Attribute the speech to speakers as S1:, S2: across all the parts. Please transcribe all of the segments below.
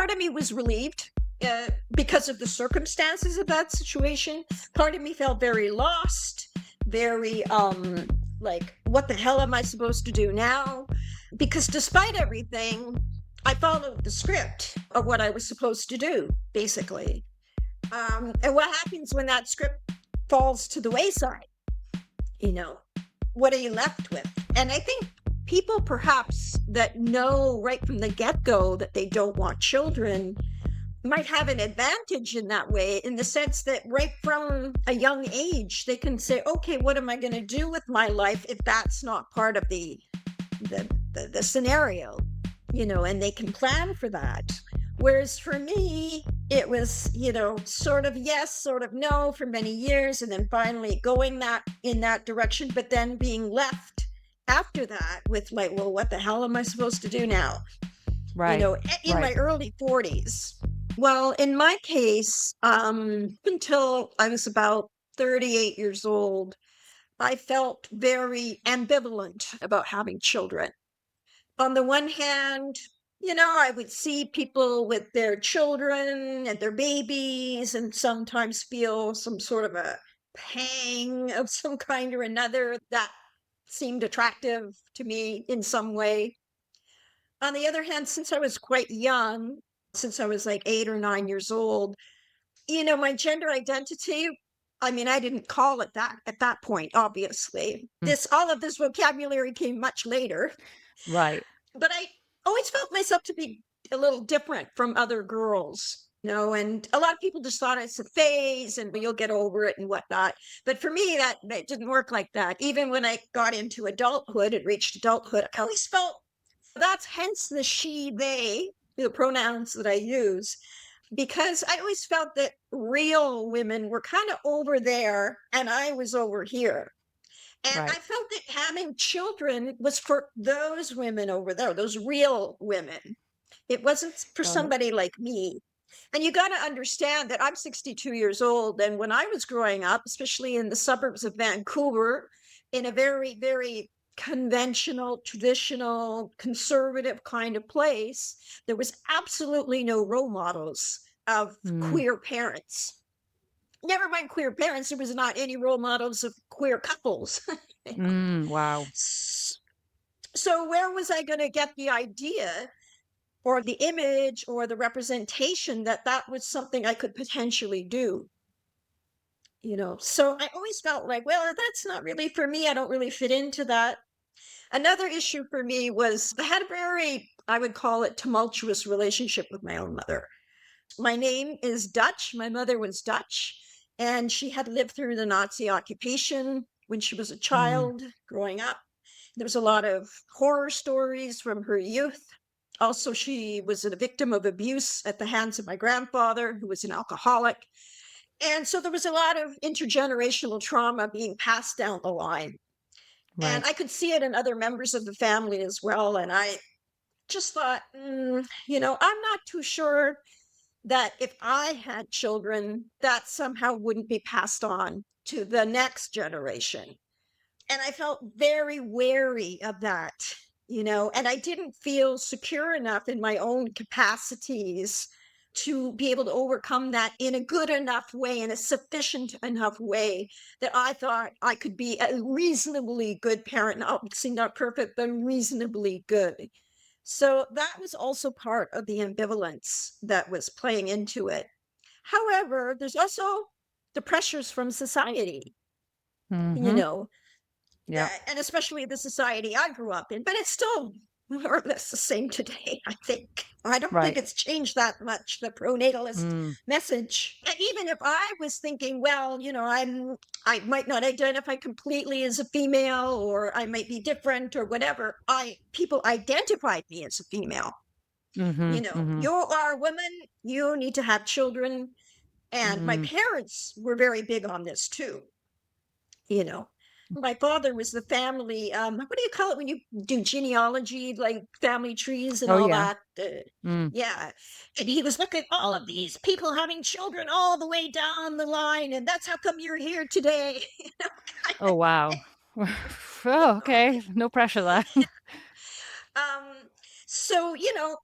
S1: part of me was relieved because of the circumstances of that situation. Part of me felt very lost, very like, what the hell am I supposed to do now? Because despite everything, I followed the script of what I was supposed to do, basically. And what happens when that script falls to the wayside? You know, what are you left with? And I think people perhaps that know right from the get-go that they don't want children might have an advantage in that way, in the sense that right from a young age they can say, okay, what am I going to do with my life if that's not part of the scenario, and they can plan for that. Whereas for me, it was, sort of yes, sort of no for many years, and then finally going in that direction, but then being left after that with like, well, what the hell am I supposed to do now?
S2: Right.
S1: In
S2: Right.
S1: my early 40s. Well, in my case, until I was about 38 years old, I felt very ambivalent about having children. On the one hand, I would see people with their children and their babies and sometimes feel some sort of a pang of some kind or another that seemed attractive to me in some way. On the other hand, since I was quite young, since I was like 8 or 9 years old, my gender identity, I mean, I didn't call it that at that point, obviously.
S2: Mm.
S1: All of this vocabulary came much later.
S2: Right.
S1: But I always felt myself to be a little different from other girls, and a lot of people just thought it's a phase and you'll get over it and whatnot. But for me, that didn't work like that. Even when I got into adulthood and reached adulthood, I always felt that's hence the she, they, the pronouns that I use, because I always felt that real women were kind of over there and I was over here. And I
S2: Right.
S1: felt that having children was for those women over there, those real women. It wasn't for
S2: Got it.
S1: somebody like me. And you got to understand that I'm 62 years old. And when I was growing up, especially in the suburbs of Vancouver, in a very, very conventional, traditional, conservative kind of place, there was absolutely no role models of
S2: Mm.
S1: queer parents. Never mind queer parents, there was not any role models of queer couples.
S2: Wow.
S1: So where was I going to get the idea or the image or the representation that that was something I could potentially do? So I always felt like, well, that's not really for me. I don't really fit into that. Another issue for me was I had a very, I would call it, tumultuous relationship with my own mother. My name is Dutch. My mother was Dutch, and she had lived through the Nazi occupation when she was a
S2: Mm.
S1: child growing up. There was a lot of horror stories from her youth. Also, she was a victim of abuse at the hands of my grandfather, who was an alcoholic. And so there was a lot of intergenerational trauma being passed down the line. And
S2: Right.
S1: I could see it in other members of the family as well. And I just thought, I'm not too sure that if I had children, that somehow wouldn't be passed on to the next generation. And I felt very wary of that, and I didn't feel secure enough in my own capacities to be able to overcome that in a good enough way, in a sufficient enough way, that I thought I could be a reasonably good parent. Obviously not perfect, but reasonably good. So that was also part of the ambivalence that was playing into it. However, there's also the pressures from society, you
S2: Mm-hmm.
S1: know,
S2: Yep.
S1: and especially the society I grew up in, but it's still more or less the same today, I think. I don't think
S2: Right.
S1: it's changed that much, the pronatalist
S2: Mm.
S1: message. And even if I was thinking, well, I might not identify completely as a female, or I might be different or whatever, people identified me as a female.
S2: Mm-hmm. Mm-hmm.
S1: You are a woman, you need to have children. And my
S2: Mm.
S1: parents were very big on this too, you know. My father was the family, what do you call it when you do genealogy, like family trees and
S2: Oh
S1: all
S2: yeah.
S1: that?
S2: Mm.
S1: Yeah. And he was looking at all of these people having children all the way down the line. And that's how come you're here today. Kind
S2: Oh
S1: of
S2: wow.
S1: thing.
S2: Oh, okay. No pressure there.
S1: Um, So,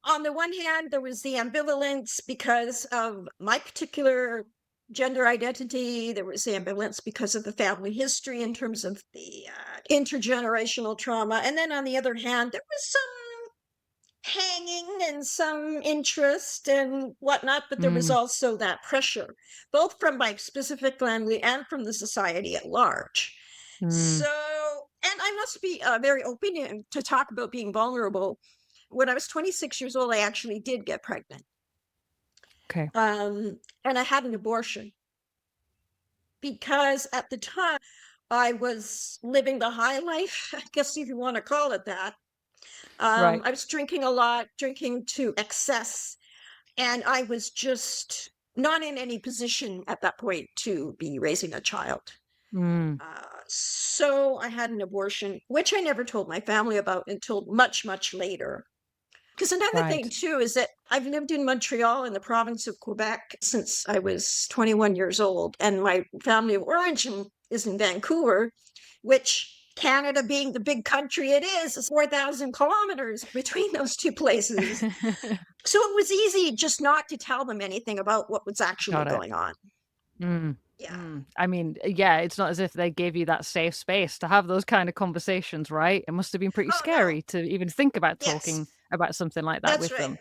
S1: on the one hand, there was the ambivalence because of my particular gender identity. There was ambivalence because of the family history in terms of the intergenerational trauma. And then on the other hand, there was some hanging and some interest and whatnot, but there was
S2: Mm,
S1: also that pressure, both from my specific family and from the society at large.
S2: mm,
S1: So, and I must be very open to talk about being vulnerable. When I was 26 years old, I actually did get pregnant.
S2: okay.
S1: And I had an abortion because at the time I was living the high life, I guess if you want to call it that.
S2: Right.
S1: I was drinking a lot, drinking to excess, and I was just not in any position at that point to be raising a child.
S2: Mm,
S1: So I had an abortion, which I never told my family about until much, much later. Because another thing,
S2: right.
S1: too, is that I've lived in Montreal in the province of Quebec since I was 21 years old, and my family of origin is in Vancouver, which Canada being the big country it is 4,000 kilometers between those two places. So it was easy just not to tell them anything about what was actually
S2: Got it.
S1: going on.
S2: Mm,
S1: Yeah.
S2: mm. I mean, yeah, it's not as if they gave you that safe space to have those kind of conversations, right? It must have been pretty
S1: Oh, no.
S2: scary to even think about
S1: Yes,
S2: talking about something like that
S1: that's
S2: with
S1: right.
S2: them.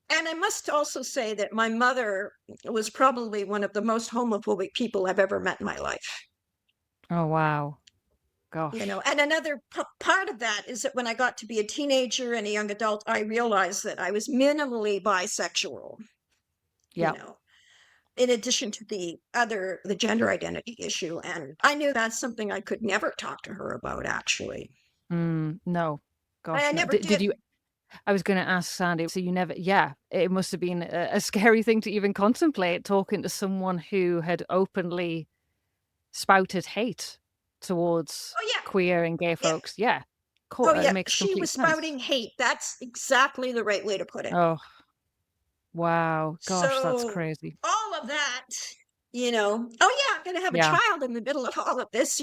S1: And I must also say that my mother was probably one of the most homophobic people I've ever met in my life.
S2: Oh, wow. Gosh.
S1: And another part of that is that when I got to be a teenager and a young adult, I realized that I was minimally bisexual, you
S2: Yep.
S1: know, in addition to the gender identity issue. And I knew that's something I could never talk to her about, actually.
S2: No.
S1: I
S2: Gosh, no.
S1: never
S2: Did you
S1: did.
S2: I was gonna ask Sandy, so you never yeah, it must have been a scary thing to even contemplate talking to someone who had openly spouted hate towards
S1: Oh, yeah.
S2: queer and gay
S1: Yeah.
S2: folks. Yeah.
S1: Oh,
S2: It
S1: yeah.
S2: makes
S1: She
S2: complete
S1: was
S2: sense.
S1: spouting hate. That's exactly the right way to put it.
S2: Oh, wow. Gosh, that's
S1: So
S2: crazy.
S1: all of that, oh yeah, I'm going to have a
S2: Yeah.
S1: child in the middle of all of this.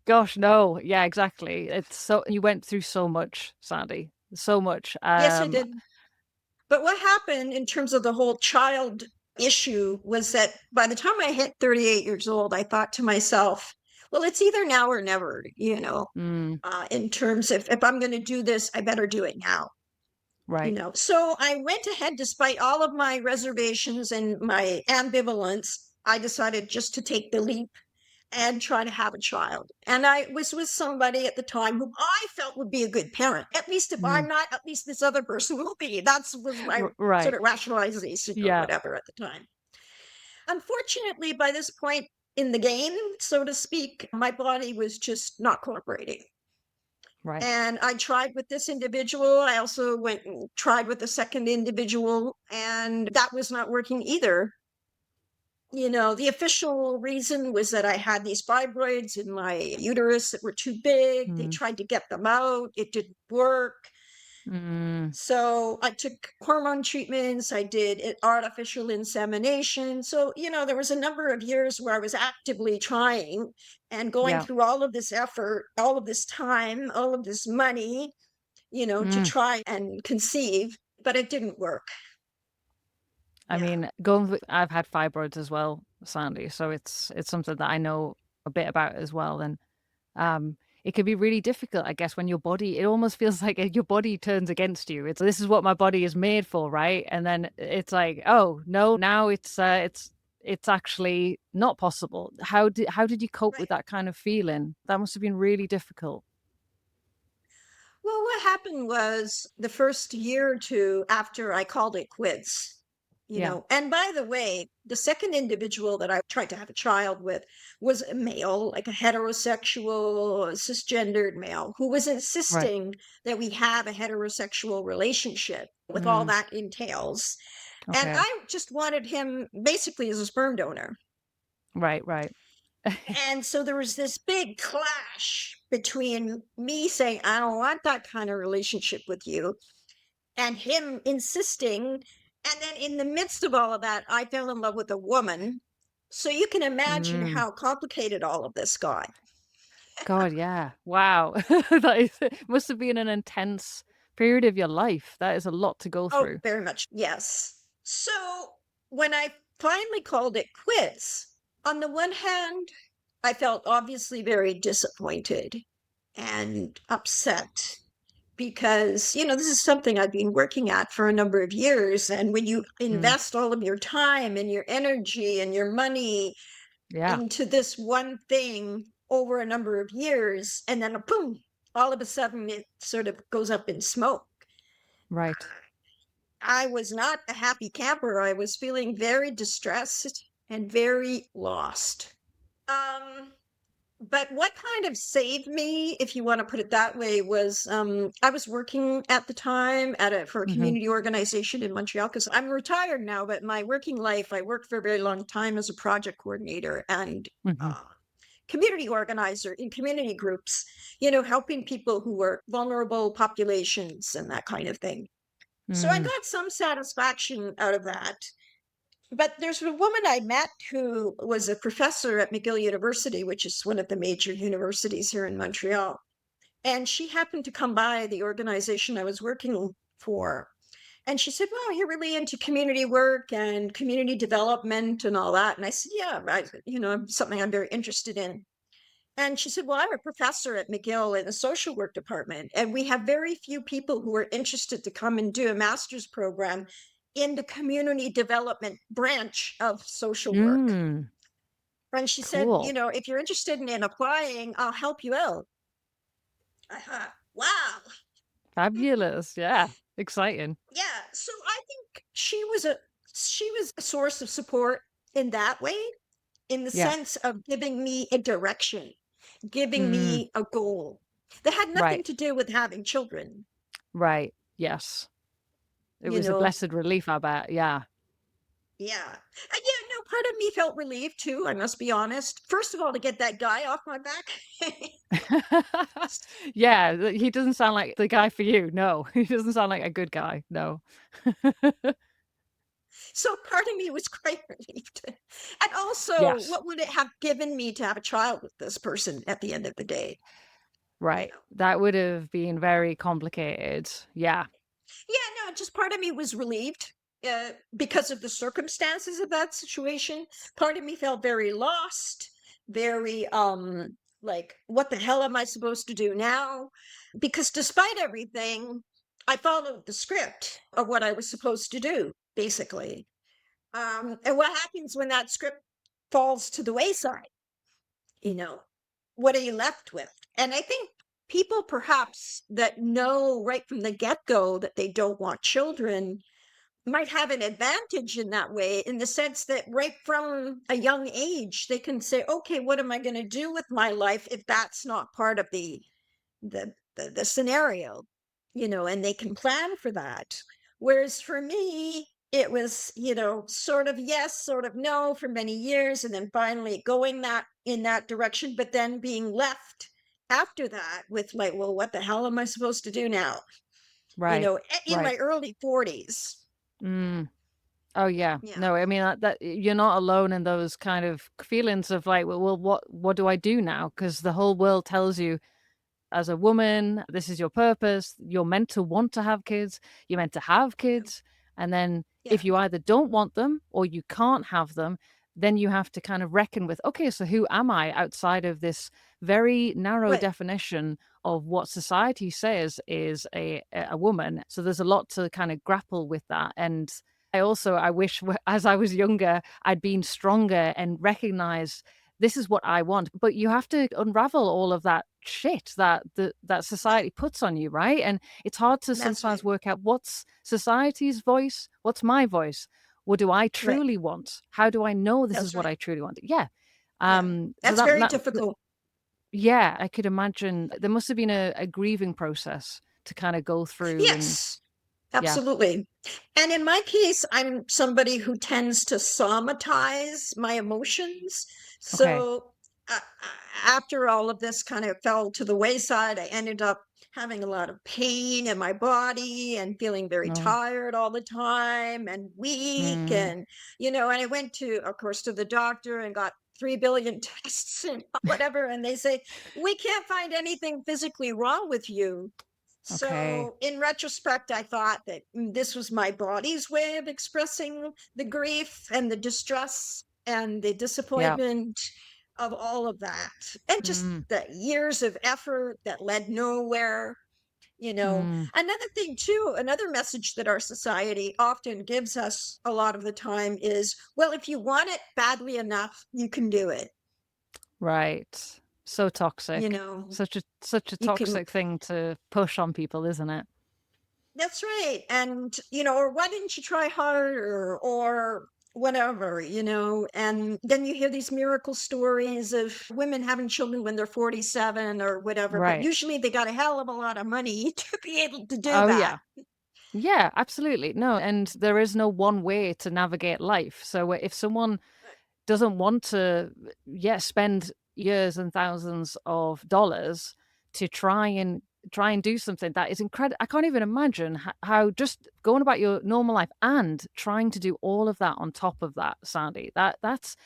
S2: Gosh, no. Yeah, exactly. It's so you went through so much, Sandy. So much.
S1: Yes, I did. But what happened in terms of the whole child issue was that by the time I hit 38 years old, I thought to myself, well, it's either now or never,
S2: Mm,
S1: in terms of if I'm going to do this, I better do it now.
S2: right.
S1: So I went ahead despite all of my reservations and my ambivalence. I decided just to take the leap and try to have a child. And I was with somebody at the time who I felt would be a good parent. At least if I'm
S2: Mm,
S1: not, at least this other person will be. That was my sort
S2: right.
S1: of rationalization or
S2: Yeah,
S1: whatever at the time. Unfortunately, by this point in the game, so to speak, my body was just not cooperating.
S2: right.
S1: And I tried with this individual. I also went and tried with a second individual, and that was not working either. The official reason was that I had these fibroids in my uterus that were too big. They
S2: Mm,
S1: tried to get them out, it didn't work.
S2: mm,
S1: So I took hormone treatments, I did artificial insemination. So, there was a number of years where I was actively trying and going
S2: yeah.
S1: through all of this effort, all of this time, all of this money, to
S2: Mm.
S1: try and conceive, but it didn't work.
S2: I
S1: Yeah.
S2: mean, going with I've had fibroids as well, Sandy, so it's something that I know a bit about as well, and, it can be really difficult, I guess, when your body it almost feels like, your body turns against you. It's, "This is what my body is made for," right? And then it's like, "Oh, no, now it's actually not possible." How did you cope with
S1: Right.
S2: that kind of feeling? That must have been really difficult.
S1: Well, what happened was the first year or two after I called it quits,
S2: Yeah.
S1: and by the way, the second individual that I tried to have a child with was a male, like a heterosexual, cisgendered male, who was
S2: Right.
S1: insisting that we have a heterosexual relationship with all
S2: Mm,
S1: that entails. And
S2: okay.
S1: I just wanted him basically as a sperm donor.
S2: Right, right.
S1: And so there was this big clash between me saying, I don't want that kind of relationship with you, and him insisting. And then in the midst of all of that, I fell in love with a woman. So you can imagine
S2: Mm.
S1: how complicated all of this got.
S2: God, yeah. Wow. That is must have been an intense period of your life. That is a lot to go
S1: Oh,
S2: through.
S1: very much. Yes. So when I finally called it quits, on the one hand, I felt obviously very disappointed and upset because, this is something I've been working at for a number of years. And when you
S2: Mm.
S1: invest all of your time and your energy and your money
S2: Yeah.
S1: into this one thing over a number of years, and then boom, all of a sudden it sort of goes up in smoke.
S2: Right.
S1: I was not a happy camper. I was feeling very distressed and very lost. Um, but what kind of saved me, if you want to put it that way, was I was working at the time for a
S2: Mhm.
S1: community organization in Montreal because I'm retired now. But my working life, I worked for a very long time as a project coordinator and
S2: Mhm.
S1: uh, community organizer in community groups. Helping people who were vulnerable populations and that kind of thing. So I
S2: Mm.
S1: got some satisfaction out of that. But there's a woman I met who was a professor at McGill University, which is one of the major universities here in Montreal. And she happened to come by the organization I was working for. And she said, "Well, you're really into community work and community development and all that." And I said, "Yeah, something I'm very interested in." And she said, "Well, I'm a professor at McGill in the social work department, and we have very few people who are interested to come and do a master's program in the community development branch of social work."
S2: Mm.
S1: And she said,
S2: Cool.
S1: "If you're interested in applying, I'll help you out." I thought, wow.
S2: Fabulous. Yeah. Exciting.
S1: Yeah. So I think she was a source of support in that way, in the
S2: Yeah.
S1: sense of giving me a direction, giving
S2: Mm.
S1: me a goal that had nothing
S2: Right.
S1: to do with having children.
S2: Right. Yes. It
S1: You
S2: was a
S1: know,
S2: blessed relief, I bet. Yeah.
S1: yeah. And yeah, no, part of me felt relieved too, I must be honest. First of all, to get that guy off my back.
S2: Yeah, he doesn't sound like the guy for you. No, he doesn't sound like a good guy. No.
S1: So part of me was quite relieved. And also,
S2: Yes.
S1: what would it have given me to have a child with this person at the end of the day? You
S2: Right.
S1: know.
S2: That would have been very complicated. Yeah.
S1: Yeah, no, just part of me was relieved because of the circumstances of that situation. Part of me felt very lost, very like, what the hell am I supposed to do now? Because despite everything, I followed the script of what I was supposed to do, basically. And what happens when that script falls to the wayside? You know, what are you left with? And I think people perhaps that know right from the get-go that they don't want children might have an advantage in that way, in the sense that right from a young age they can say, okay, what am I going to do with my life if that's not part of the scenario, and they can plan for that. Whereas for me, it was, sort of yes, sort of no for many years, and then finally going that in that direction, but then being left after that with like, well, what the hell am I supposed to do now?
S2: Right.
S1: In
S2: Right.
S1: my early 40s.
S2: Mm. Oh, yeah.
S1: Yeah.
S2: No, I mean, that you're not alone in those kind of feelings of like, well, what do I do now? Because the whole world tells you as a woman, this is your purpose. You're meant to want to have kids. You're meant to have
S1: Yeah.
S2: kids. And then
S1: Yeah.
S2: if you either don't want them or you can't have them, then you have to kind of reckon with, okay, so who am I outside of this very narrow
S1: Right.
S2: definition of what society says is a woman? So there's a lot to kind of grapple with that. And I wish as I was younger, I'd been stronger and recognized this is what I want. But you have to unravel all of that shit that
S1: Yeah.
S2: society puts on you, right? And it's hard to
S1: That's
S2: sometimes
S1: right.
S2: work out what's society's voice, what's my voice. What do I
S1: Right.
S2: truly want? How do I know this is
S1: That's
S2: what
S1: right.
S2: I truly want? Yeah.
S1: Yeah.
S2: So
S1: That's very difficult.
S2: yeah, I could imagine there must have been a grieving process to kind of go through and
S1: Yes.
S2: yeah.
S1: Absolutely. And in my case, I'm somebody who tends to somatize my emotions.
S2: Okay.
S1: So after all of this kind of fell to the wayside, I ended up having a lot of pain in my body and feeling very
S2: No.
S1: tired all the time and weak.
S2: Mm.
S1: And I went of course, to the doctor and got 3 billion tests and whatever. And they say, we can't find anything physically wrong with you.
S2: Okay.
S1: So, in retrospect, I thought that this was my body's way of expressing the grief and the distress and the
S2: Yeah.
S1: disappointment of all of that. And just
S2: Mm.
S1: the years of effort that led nowhere.
S2: Mm.
S1: Another thing, too, another message that our society often gives us a lot of the time is, well, if you want it badly enough, you can do it.
S2: Right. So
S1: You
S2: toxic.
S1: know,
S2: Such a
S1: you can.
S2: toxic thing to push on people, isn't it?
S1: That's right. And, or why didn't you try harder or whatever, And then you hear these miracle stories of women having children when they're 47 or whatever, but
S2: Right.
S1: usually they got a hell of a lot of money to be able to do
S2: Oh,
S1: that.
S2: yeah. Yeah, absolutely. No, and there is no one way to navigate life. So if someone doesn't want to, yeah, spend years and thousands of dollars to try and do something that is incredible. I can't even imagine how just going about your normal life and trying to do all of that on top of that, Sandy. That's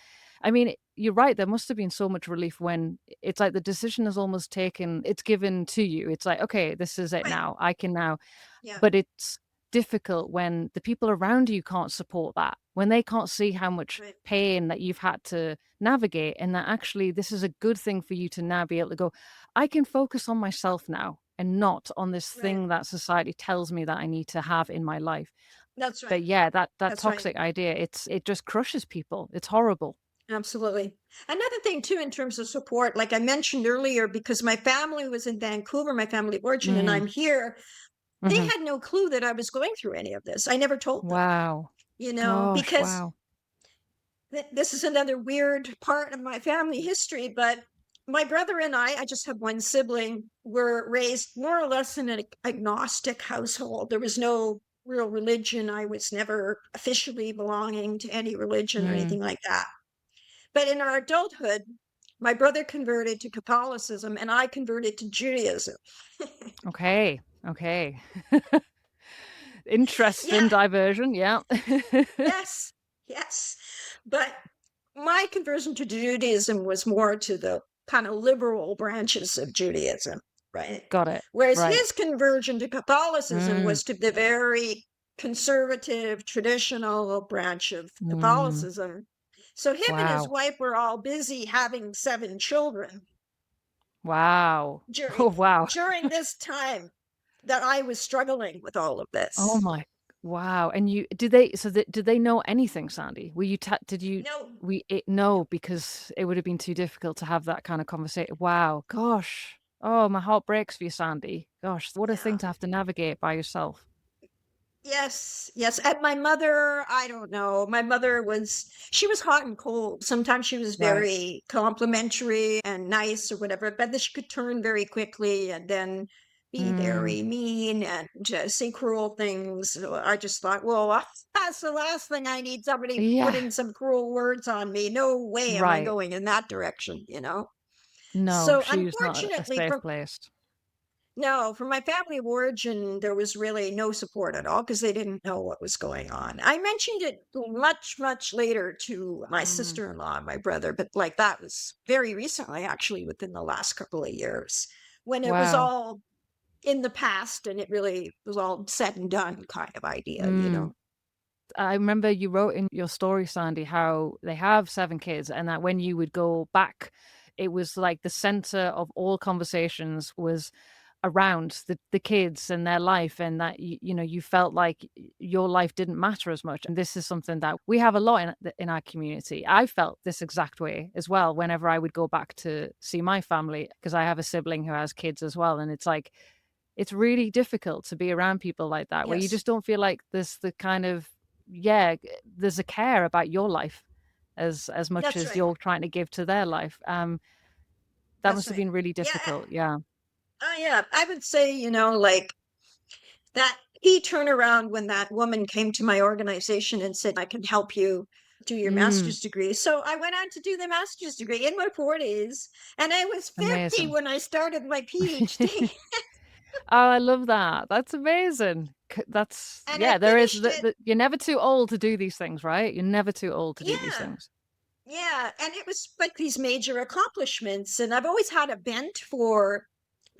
S2: I mean, you're right. There must have been so much relief when it's like the decision is almost taken, it's given to you. It's like, okay, this is it
S1: Right.
S2: now. I can now,
S1: Yeah.
S2: but it's difficult when the people around you can't support that, when they can't see how much
S1: Right.
S2: pain that you've had to navigate, and that actually this is a good thing for you to now be able to go, I can focus on myself now and not on this
S1: Right.
S2: thing that society tells me that I need to have in my life.
S1: That's
S2: But
S1: right.
S2: yeah, that
S1: That's right.
S2: toxic idea, it just crushes people. It's horrible.
S1: Absolutely. Another thing, too, in terms of support, like I mentioned earlier, because my family was in Vancouver, my family of origin, and
S2: Mm,
S1: I'm here, they
S2: mhm.
S1: had no clue that I was going through any of this. I never told them,
S2: Wow. Gosh,
S1: because
S2: wow.
S1: this is another weird part of my family history, but my brother and I just have one sibling, were raised more or less in an agnostic household. There was no real religion. I was never officially belonging to any religion or
S2: Mm,
S1: anything like that. But in our adulthood, my brother converted to Catholicism and I converted to Judaism.
S2: okay, okay. Interesting
S1: Yeah,
S2: diversion, yeah.
S1: yes, yes. But my conversion to Judaism was more to the kind of liberal branches of Judaism, right?
S2: Got it.
S1: Whereas
S2: Right.
S1: his conversion to Catholicism
S2: Mm,
S1: was to the very conservative, traditional branch of
S2: mm.
S1: Catholicism. So him and his
S2: Wow.
S1: wife were all busy having 7 children
S2: Wow.
S1: during
S2: Oh, wow.
S1: during this time that I was struggling with all of
S2: Oh
S1: this.
S2: my wow, and you did they know anything, Sandy? Were you ta did you
S1: No,
S2: we it
S1: no,
S2: no, because it would have been too difficult to have that kind of conversation. Wow, gosh. Oh, my heart breaks for you, Sandy. Gosh, what a thing
S1: yeah.
S2: to have to navigate by yourself.
S1: Yes, yes. And my mother, I don't know. My mother she was hot and cold. Sometimes she was
S2: Right.
S1: very complimentary and nice or whatever, but then she could turn very quickly and then be
S2: Mm.
S1: very mean and say cruel things. So I just thought, well, that's the last thing I need, somebody
S2: Yeah,
S1: putting some cruel words on me. No way am I
S2: right.
S1: going in that direction.
S2: No,
S1: So
S2: she was not a
S1: unfortunately
S2: safe
S1: for
S2: place.
S1: no, for my family of origin, there was really no support at all because they didn't know what was going on. I mentioned it much, much later to my
S2: Mm.
S1: sister-in-law and my brother, but like that was very recently, actually, within the last couple of years, when it was
S2: Wow.
S1: all in the past and it really was all said and done kind of idea.
S2: Mm. I remember you wrote in your story, Sandy, how they have 7 kids and that when you would go back, it was like the center of all conversations was around the kids and their life and that you felt like your life didn't matter as much. And this is something that we have a lot in our community. I felt this exact way as well whenever I would go back to see my family because I have a sibling who has kids as well. And it's like it's really difficult to be around people like that, where you
S1: Yes,
S2: just don't feel like there's the kind of there's a care about your life as much
S1: that's
S2: as
S1: right.
S2: you're trying to give to their life. That
S1: That's
S2: must have
S1: right.
S2: been really
S1: Yeah.
S2: difficult. Yeah.
S1: Yeah. I would say, like that key turnaround when that woman came to my organization and said, I can help you do your
S2: Mm,
S1: master's degree. So I went on to do the master's degree in my 40s, and I was 50
S2: amazing.
S1: when I started my PhD,
S2: Oh, I love that. That's amazing. That's
S1: and I
S2: yeah, there is
S1: finished it.
S2: you're never too old to do these things, right? You're never too old to do these
S1: Yeah.
S2: things.
S1: Yeah. And it was like these major accomplishments. And I've always had a bent for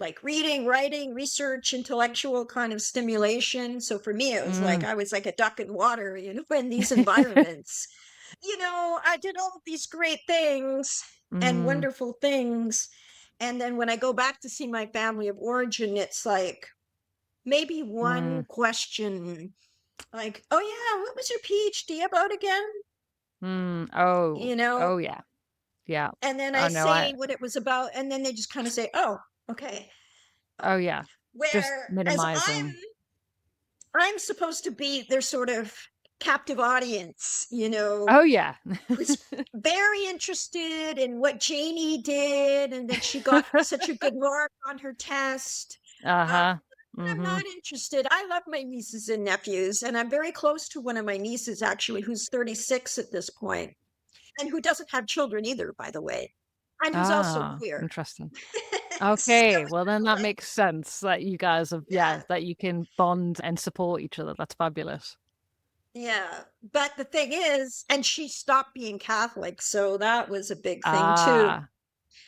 S1: like reading, writing, research, intellectual kind of stimulation. So for me, it was like
S2: Mm.
S1: I was like a duck in water, in these environments. I did all of these great things and
S2: Mm.
S1: wonderful things. And then when I go back to see my family of origin, it's like maybe one
S2: Mm.
S1: question, like, oh, yeah, what was your PhD about again?
S2: Mm. Oh.
S1: You know,
S2: Oh, yeah. Yeah.
S1: and then I
S2: Oh, no, I
S1: say what it was about, and then they just kind of say, oh, okay. Uh,
S2: oh, yeah. Just
S1: Whereas
S2: minimizing.
S1: I'm supposed to be their sort of captive audience,
S2: Oh, yeah.
S1: who's very interested in what Janie did and that she got such a good mark on her test. Uh,
S2: Uh-huh.
S1: I'm
S2: Mhm.
S1: not interested. I love my nieces and nephews, and I'm very close to one of my nieces, actually, who's 36 at this point, and who doesn't have children either, by the way, and who's also
S2: Ah,
S1: queer.
S2: interesting.
S1: So
S2: Okay,
S1: it's
S2: well, then that
S1: like,
S2: makes sense that you guys have yeah,
S1: yeah,
S2: that you can bond and support each other. That's fabulous.
S1: yeah. But the thing is, and she stopped being Catholic, so that was a big thing too.
S2: Ah,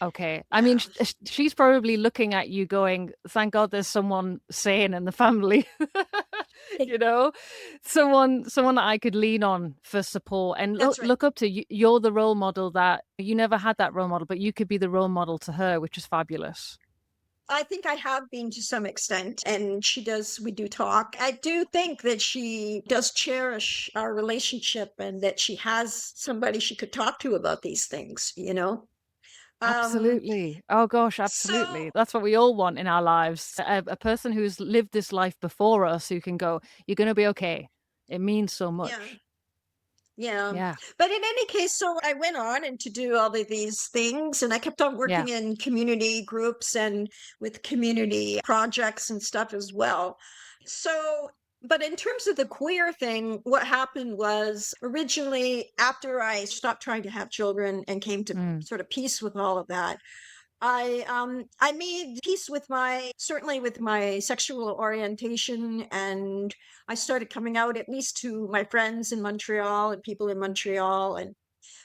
S2: okay. I mean,
S1: Yeah.
S2: she's probably looking at you going, "Thank God there's someone sane in the family." You know? Someone that I could lean on for support and
S1: That's right.
S2: look up to. You're the role model that you never had that role model, but you could be the role model to her, which is fabulous.
S1: I think I have been to some extent, and we do talk. I do think that she does cherish our relationship and that she has somebody she could talk to about these things. Um,
S2: Absolutely. Oh gosh,
S1: so
S2: absolutely. That's what we all want in our lives. A person who's lived this life before us who can go, "You're gonna be okay." It means so
S1: yeah,
S2: much.
S1: yeah.
S2: Yeah.
S1: But in any case, so I went on and to do all of these things, and I kept on
S2: Yeah.
S1: working in community groups and with community projects and stuff as well. So, but in terms of the queer thing, what happened was originally after I stopped trying to have children and came to
S2: Mm.
S1: sort of peace with all of that, I made peace with my sexual orientation, and I started coming out at least to my friends in Montreal and people in Montreal. And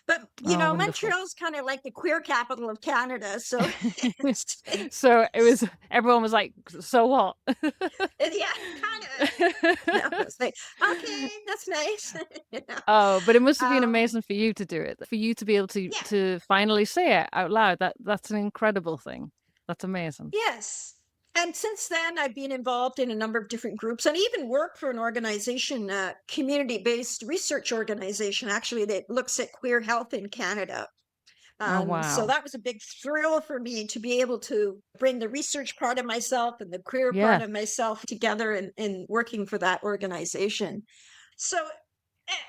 S1: but
S2: Oh, wonderful.
S1: Montreal's kind of like the queer capital of Canada, so
S2: So it was everyone was like, "So what?"
S1: yeah, kind of. It's like, okay, that's nice. you know.
S2: Oh, but it must have been
S1: Um,
S2: amazing for you to do it. For you to be able
S1: yeah,
S2: to finally say it out loud. That's an incredible thing. That's amazing.
S1: yes. And since then, I've been involved in a number of different groups and even work for an organization, a community based research organization, actually, that looks at queer health in Canada.
S2: Oh,
S1: So
S2: wow.
S1: that was a big thrill for me to be able to bring the research part of myself and the queer part
S2: Yeah.
S1: of myself together in working for that organization. So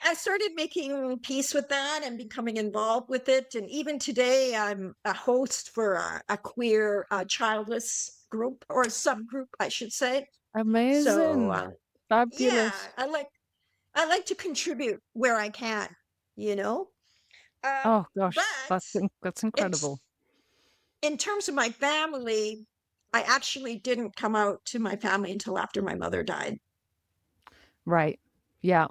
S1: I started making peace with that and becoming involved with it. And even today, I'm a host for a queer childless group or subgroup, I should say. So
S2: Amazing.
S1: yeah,
S2: Fabulous.
S1: I like to contribute where I can, you know.
S2: Oh
S1: But
S2: gosh, that's
S1: it's
S2: incredible.
S1: in terms of my family, I actually didn't come out to my family until after my mother died.
S2: Right. Yeah.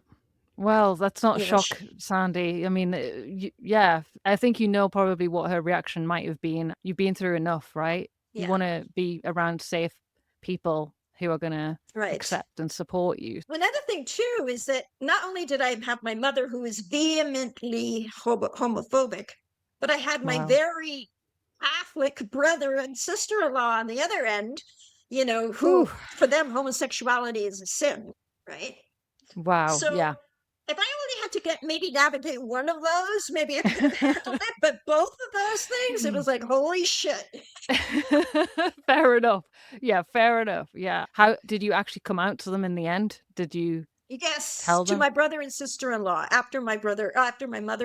S2: Well, that's not a
S1: You know,
S2: shock, Sandy. I mean, yeah, I think you know probably what her reaction might have been. You've been through enough, right? You
S1: yeah,
S2: want to be around safe people who are going to
S1: right.
S2: accept and support you.
S1: Another thing too is that not only did I have my mother who is vehemently homophobic, but I had my
S2: Wow.
S1: very Catholic brother and sister-in-law on the other end,
S2: Whew.
S1: who for them homosexuality is a sin, right?
S2: Wow.
S1: So
S2: Yeah.
S1: if I only had to get maybe navigate one of those, maybe I could have handled it. But both of those things, it was like, holy shit.
S2: Fair enough. Yeah, fair enough. Yeah. How did you actually come out to them in the end? Did you
S1: Yes,
S2: tell
S1: to
S2: them?
S1: my brother and sister-in-law after my mother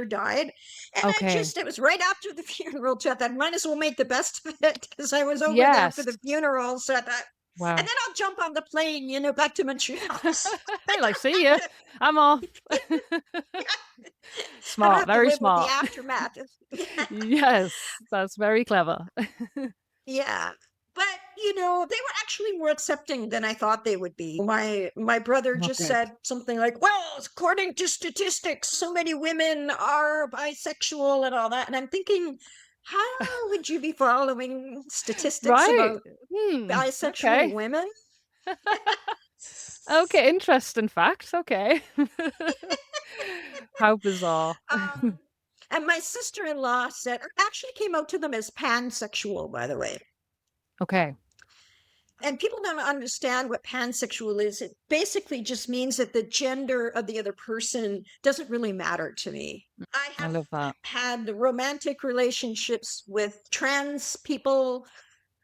S1: died. And
S2: Okay.
S1: it was right after the funeral too. I thought, might as well make the best of it because I was over there for
S2: Yes.
S1: the funeral. So I thought, and
S2: Wow.
S1: then I'll jump on the plane, back to Montreal. So I
S2: Like,
S1: don't
S2: see ya.
S1: have to,
S2: I'm off.
S1: I don't
S2: Smart,
S1: have to
S2: very
S1: live with the
S2: smart.
S1: aftermath.
S2: Yes, that's very clever.
S1: Yeah. But, they were actually more accepting than I thought they would be. My brother
S2: Oh,
S1: just
S2: good.
S1: said something like, "Well, according to statistics, so many women are bisexual and all that." And I'm thinking, How would you be following statistics
S2: Right?
S1: about bisexual
S2: Okay.
S1: women?
S2: Okay, interesting fact. Okay. How bizarre.
S1: Um, and my sister-in-law said, actually came out to them as pansexual, by the way.
S2: Okay.
S1: And people don't understand what pansexual is. It basically just means that the gender of the other person doesn't really matter to me. I
S2: I
S1: have
S2: love that.
S1: had romantic relationships with trans people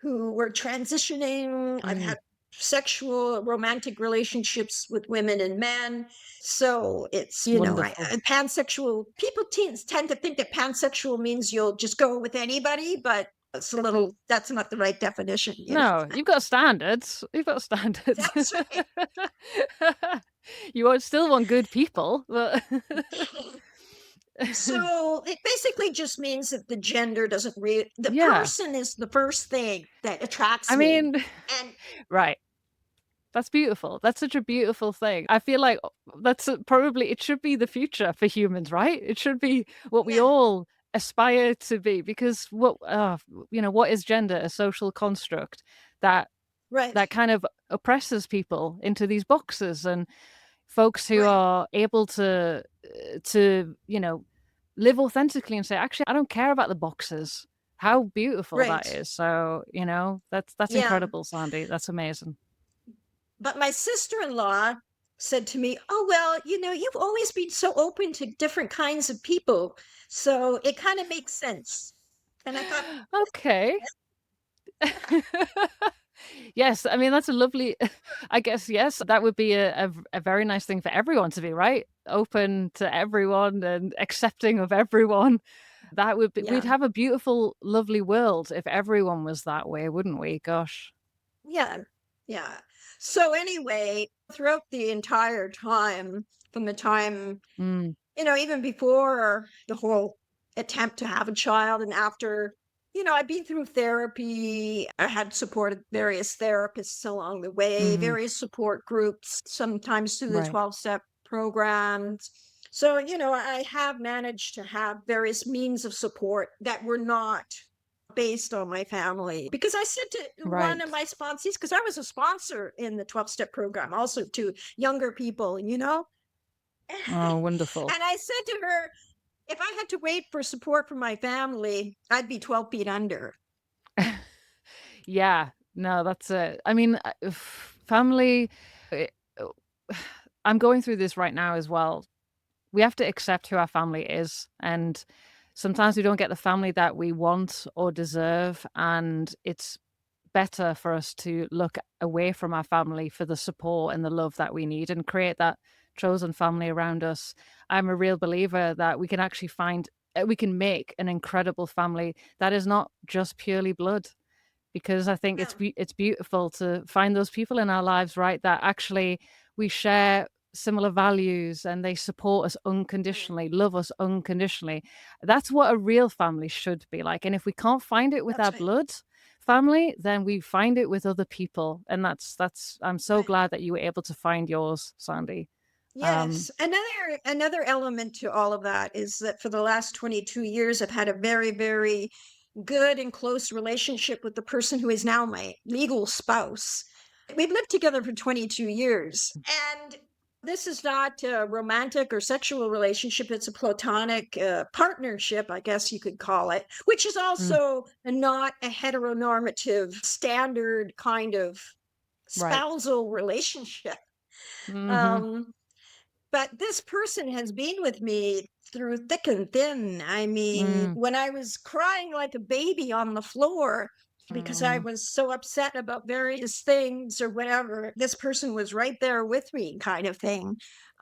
S1: who were transitioning. I've
S2: Mm,
S1: had sexual romantic relationships with women and men. So it's,
S2: wonderful.
S1: pansexual people tend to think that pansexual means you'll just go with anybody, but that's not the right definition.
S2: No, you've got standards. You've got standards.
S1: That's right.
S2: Still want good people, but
S1: So it basically just means that the gender doesn't the
S2: yeah.
S1: person is the first thing that attracts
S2: I
S1: me.
S2: mean,
S1: And
S2: right. That's beautiful. That's such a beautiful thing. I feel like that's probably it should be the future for humans, right? It should be what we
S1: yeah,
S2: all aspire to be because what is gender? A social construct that
S1: right,
S2: that kind of oppresses people into these boxes and folks who
S1: right,
S2: are able to live authentically and say, actually, I don't care about the boxes. How beautiful that
S1: right.
S2: is. So, that's
S1: Yeah.
S2: incredible, Sandy. That's amazing.
S1: But my sister-in-law said to me, "Oh, well, you've always been so open to different kinds of people. So it kind of makes sense." And I thought,
S2: Okay. Yes, I mean, that's a lovely I guess, yes, that would be a very nice thing for everyone to be, right? Open to everyone and accepting of everyone. That would be we'd
S1: yeah,
S2: have a beautiful, lovely world if everyone was that way, wouldn't we? Gosh.
S1: yeah, yeah. So anyway, throughout the entire time, from the time
S2: Mm,
S1: even before the whole attempt to have a child and after, I've been through therapy. I had supported various therapists along the way,
S2: mhm,
S1: various support groups, sometimes through the
S2: right.
S1: 12-step programs. So, I have managed to have various means of support that were not based on my family. Because I said to one of
S2: Right.
S1: my sponsees, because I was a sponsor in the 12-step program, also to younger people.
S2: Oh, wonderful.
S1: And I said to her, if I had to wait for support from my family, I'd be 12 feet under.
S2: Yeah. No, that's it. I mean, family, eh, oh, I'm going through this right now as well. We have to accept who our family is, and sometimes we don't get the family that we want or deserve, and it's better for us to look away from our family for the support and the love that we need and create that chosen family around us. I'm a real believer that we can actually we can make an incredible family that is not just purely blood, because I think
S1: Yeah,
S2: it's beautiful to find those people in our lives, right, that actually we share similar values and they support us
S1: right.
S2: unconditionally, love us unconditionally. That's what a real family should be like. And if we can't find it with our
S1: That's right.
S2: blood family, then we find it with other people. And that's I'm so
S1: Right.
S2: glad that you were able to find yours, Sandy. Um,
S1: Yes. Another element to all of that is that for the last 22 years, I've had a very, very good and close relationship with the person who is now my legal spouse. We've lived together for 22 years. And this is not a romantic or sexual relationship. It's a platonic partnership, I guess you could call it, which is
S2: mm,
S1: also not a heteronormative, standard kind of
S2: right.
S1: spousal relationship.
S2: Mhm.
S1: Um, but this person has been with me through thick and thin. I mean,
S2: Mm,
S1: when I was crying like a baby on the floor because I
S2: mm,
S1: was so upset about various things or whatever, this person was right there with me, kind of thing.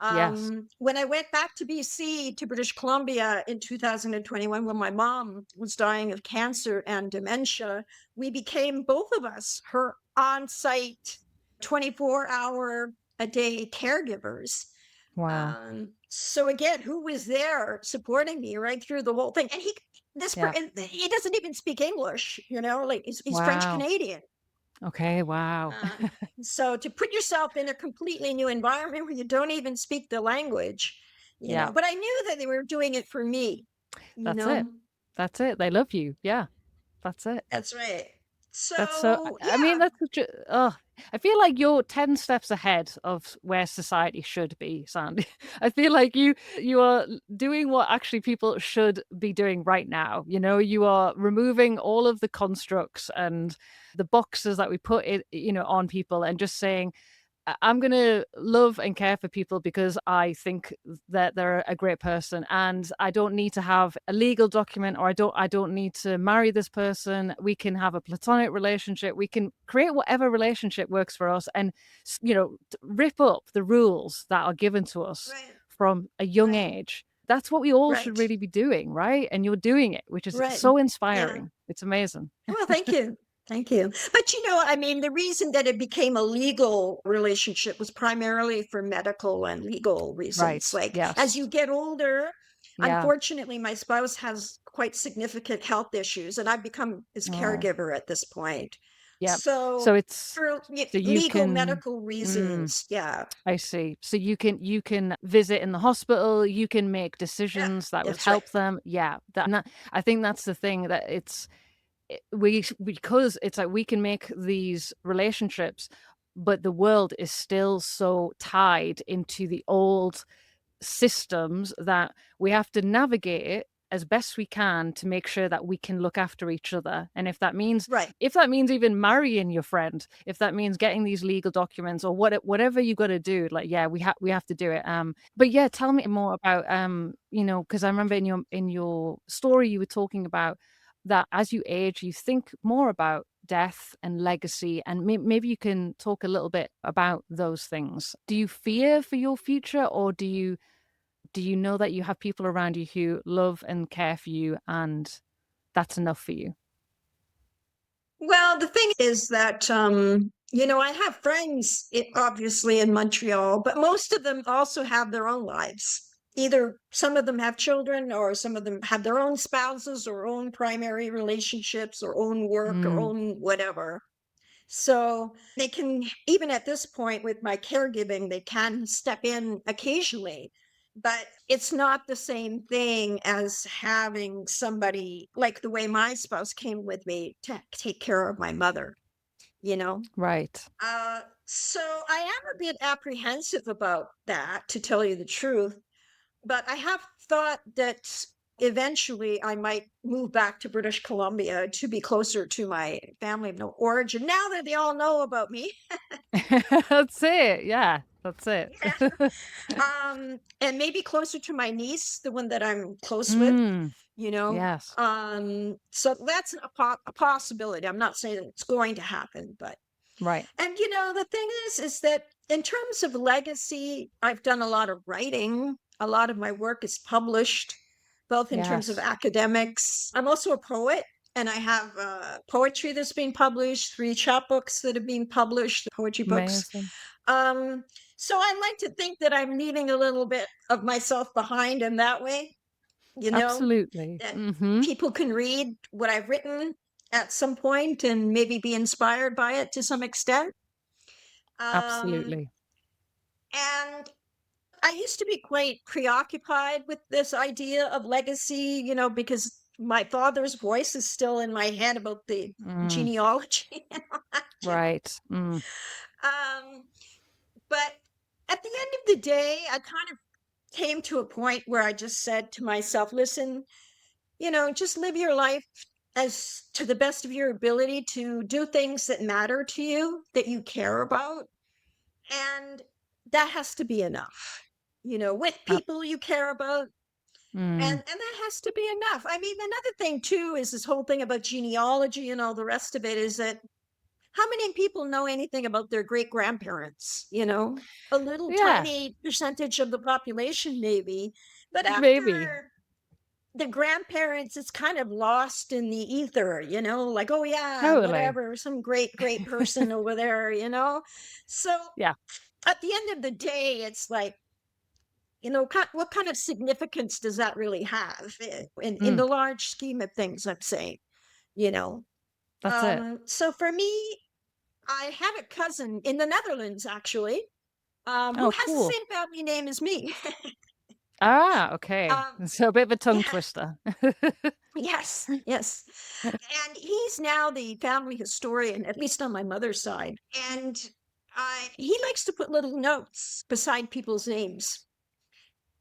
S2: yes.
S1: When I went back to BC, to British Columbia in 2021, when my mom was dying of cancer and dementia, we became both of us her on site 24-hour a day caregivers.
S2: Wow.
S1: So again, who was there supporting me right through the whole thing? And
S2: Yeah.
S1: and he doesn't even speak English, like he's French
S2: Wow.
S1: Canadian.
S2: Okay, wow.
S1: Uh, so to put yourself in a completely new environment where you don't even speak the language,
S2: Yeah,
S1: but I knew that they were doing it for me, you
S2: that's it.
S1: know.
S2: That's it. They love you. Yeah, that's it.
S1: That's right.
S2: That's so
S1: So,
S2: I mean,
S1: yeah,
S2: that's such a I feel like you're 10 steps ahead of where society should be, Sandy. I feel like you are doing what actually people should be doing right now. You know, you are removing all of the constructs and the boxes that we put it, on people and just saying, I'm going to love and care for people because I think that they're a great person, and I don't need to have a legal document, or I don't need to marry this person. We can have a platonic relationship. We can create whatever relationship works for us, and rip up the rules that are given to us
S1: right,
S2: from a young
S1: right,
S2: age. That's what we all should
S1: right,
S2: really be doing, right? And you're doing it, which is
S1: right.
S2: so
S1: Yeah.
S2: inspiring. It's amazing.
S1: Well, thank you. Thank you. But I mean, the reason that it became a legal relationship was primarily for medical and legal reasons.
S2: Right.
S1: Like, as you
S2: Yes.
S1: get older,
S2: Yeah.
S1: unfortunately, my spouse has quite significant health issues, and I've become his
S2: Oh.
S1: caregiver at this point.
S2: Yeah.
S1: So,
S2: So it's
S1: for
S2: so you
S1: legal,
S2: can
S1: medical
S2: mm,
S1: reasons, yeah,
S2: I see. So you can visit in the hospital, you can make
S1: yeah,
S2: decisions that would
S1: that's right.
S2: help them. Yeah. I think that's the thing that because it's like we can make these relationships, but the world is still so tied into the old systems that we have to navigate it as best we can to make sure that we can look after each other. And
S1: Right.
S2: if that means even marrying your friend, if that means getting these legal documents or whatever you got to do, like yeah, we have to do it. But yeah, tell me more about because I remember in your story you were talking about that as you age, you think more about death and legacy, and maybe you can talk a little bit about those things. Do you fear for your future, or do you know that you have people around you who love and care for you and that's enough for you?
S1: Well, the thing is that, I have friends, obviously, in Montreal, but most of them also have their own lives. Either some of them have children, or some of them have their own spouses, or own primary relationships, or own work, or
S2: Mm,
S1: own whatever. So they can, even at this point with my caregiving, they can step in occasionally, but it's not the same thing as having somebody like the way my spouse came with me to take care of my mother, you know?
S2: right.
S1: So I am a bit apprehensive about that, to tell you the truth, but I have thought that eventually I might move back to British Columbia to be closer to my family of no origin now that they all know about me.
S2: That's it. Yeah, that's it.
S1: Yeah. And maybe closer to my niece, the one that I'm close with,
S2: Mm,
S1: you know.
S2: yes.
S1: So that's a possibility. I'm not saying that it's going to happen, but
S2: Right.
S1: and the thing is that in terms of legacy, I've done a lot of writing. A lot of my work is published, both in terms of
S2: Yes.
S1: academics. I'm also a poet, and I have poetry that's been published, 3 chapbooks that have been published, poetry books.
S2: Amazing.
S1: Um, so I like to think that I'm leaving a little bit of myself behind in that way,
S2: Absolutely.
S1: that
S2: Mhm.
S1: people can read what I've written at some point and maybe be inspired by it to some extent. Um,
S2: Absolutely.
S1: and I used to be quite preoccupied with this idea of legacy, because my father's voice is still in my head about the
S2: Mm,
S1: genealogy.
S2: right. Mm,
S1: um, but at the end of the day, I kind of came to a point where I just said to myself, listen, just live your life as to the best of your ability to do things that matter to you, that you care about. And that has to be enough, with
S2: ab
S1: people you care about. And
S2: mm,
S1: that has to be enough. I mean, another thing too is this whole thing about genealogy and all the rest of it is that how many people know anything about their great grandparents? A little
S2: yeah,
S1: tiny percentage of the population, maybe. But
S2: maybe.
S1: after the grandparents, it's kind of lost in the ether, like, oh, yeah,
S2: Totally.
S1: whatever, some great, great person over there. So
S2: Yeah.
S1: at the end of the day, it's like, what kind of significance does that really have in
S2: Mm,
S1: the large scheme of things, I'm saying, you know?
S2: that's it.
S1: So for me, I have a cousin in the Netherlands, actually, who
S2: Oh,
S1: has the
S2: cool.
S1: same family name as me.
S2: Ah, okay.
S1: um,
S2: So a bit of a tongue
S1: yeah,
S2: twister.
S1: Yes, yes. And he's now the family historian, at least on my mother's side. And he likes to put little notes beside people's names.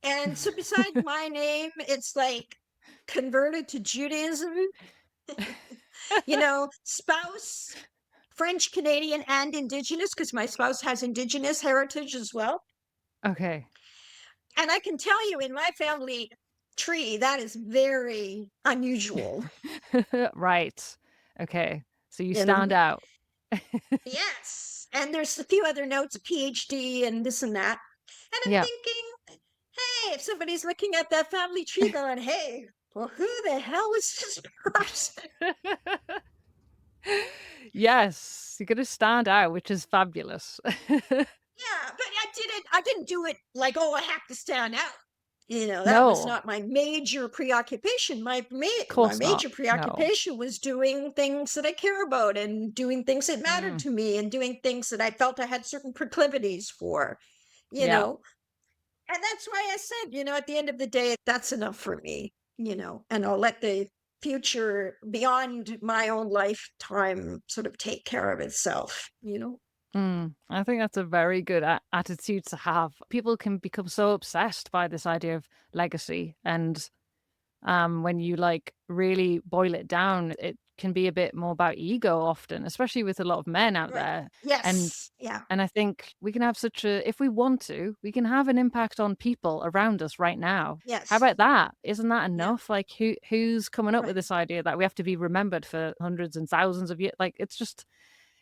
S1: And so beside my name, it's like converted to Judaism, spouse, French, Canadian, and Indigenous, because my spouse has Indigenous heritage as well.
S2: Okay.
S1: And I can tell you in my family tree, that is very unusual,
S2: Right. Okay. So you
S1: you know?
S2: stand out.
S1: Yes. And there's a few other notes, a PhD and this and that. And I'm
S2: Yeah.
S1: thinking, hey, if somebody's looking at that family tree going, hey, well, who the hell is this person?
S2: Yes, you're gonna stand out, which is fabulous.
S1: Yeah, but I didn't do it like, oh, I have to stand out. That was
S2: No,
S1: not my major preoccupation.
S2: of
S1: My
S2: course not.
S1: major
S2: No.
S1: preoccupation was doing things that I care about and doing things that mattered
S2: Mm,
S1: to me and doing things that I felt I had certain proclivities for, you
S2: yeah.
S1: know. And that's why I said, at the end of the day, that's enough for me, and I'll let the future beyond my own lifetime sort of take care of itself.
S2: I think that's a very good attitude to have. People can become so obsessed by this idea of legacy, and when you like really boil it down, it can be a bit more about ego often, especially with a lot of men out
S1: Right.
S2: there. And
S1: Yes. Yeah.
S2: and I think we can have such a if we want to, we can have an impact on people around us right now. How
S1: Yes.
S2: about that? Isn't that
S1: Yeah.
S2: enough? Like who's coming up with
S1: Right.
S2: this idea that we have to be remembered for hundreds and thousands of years? Like it's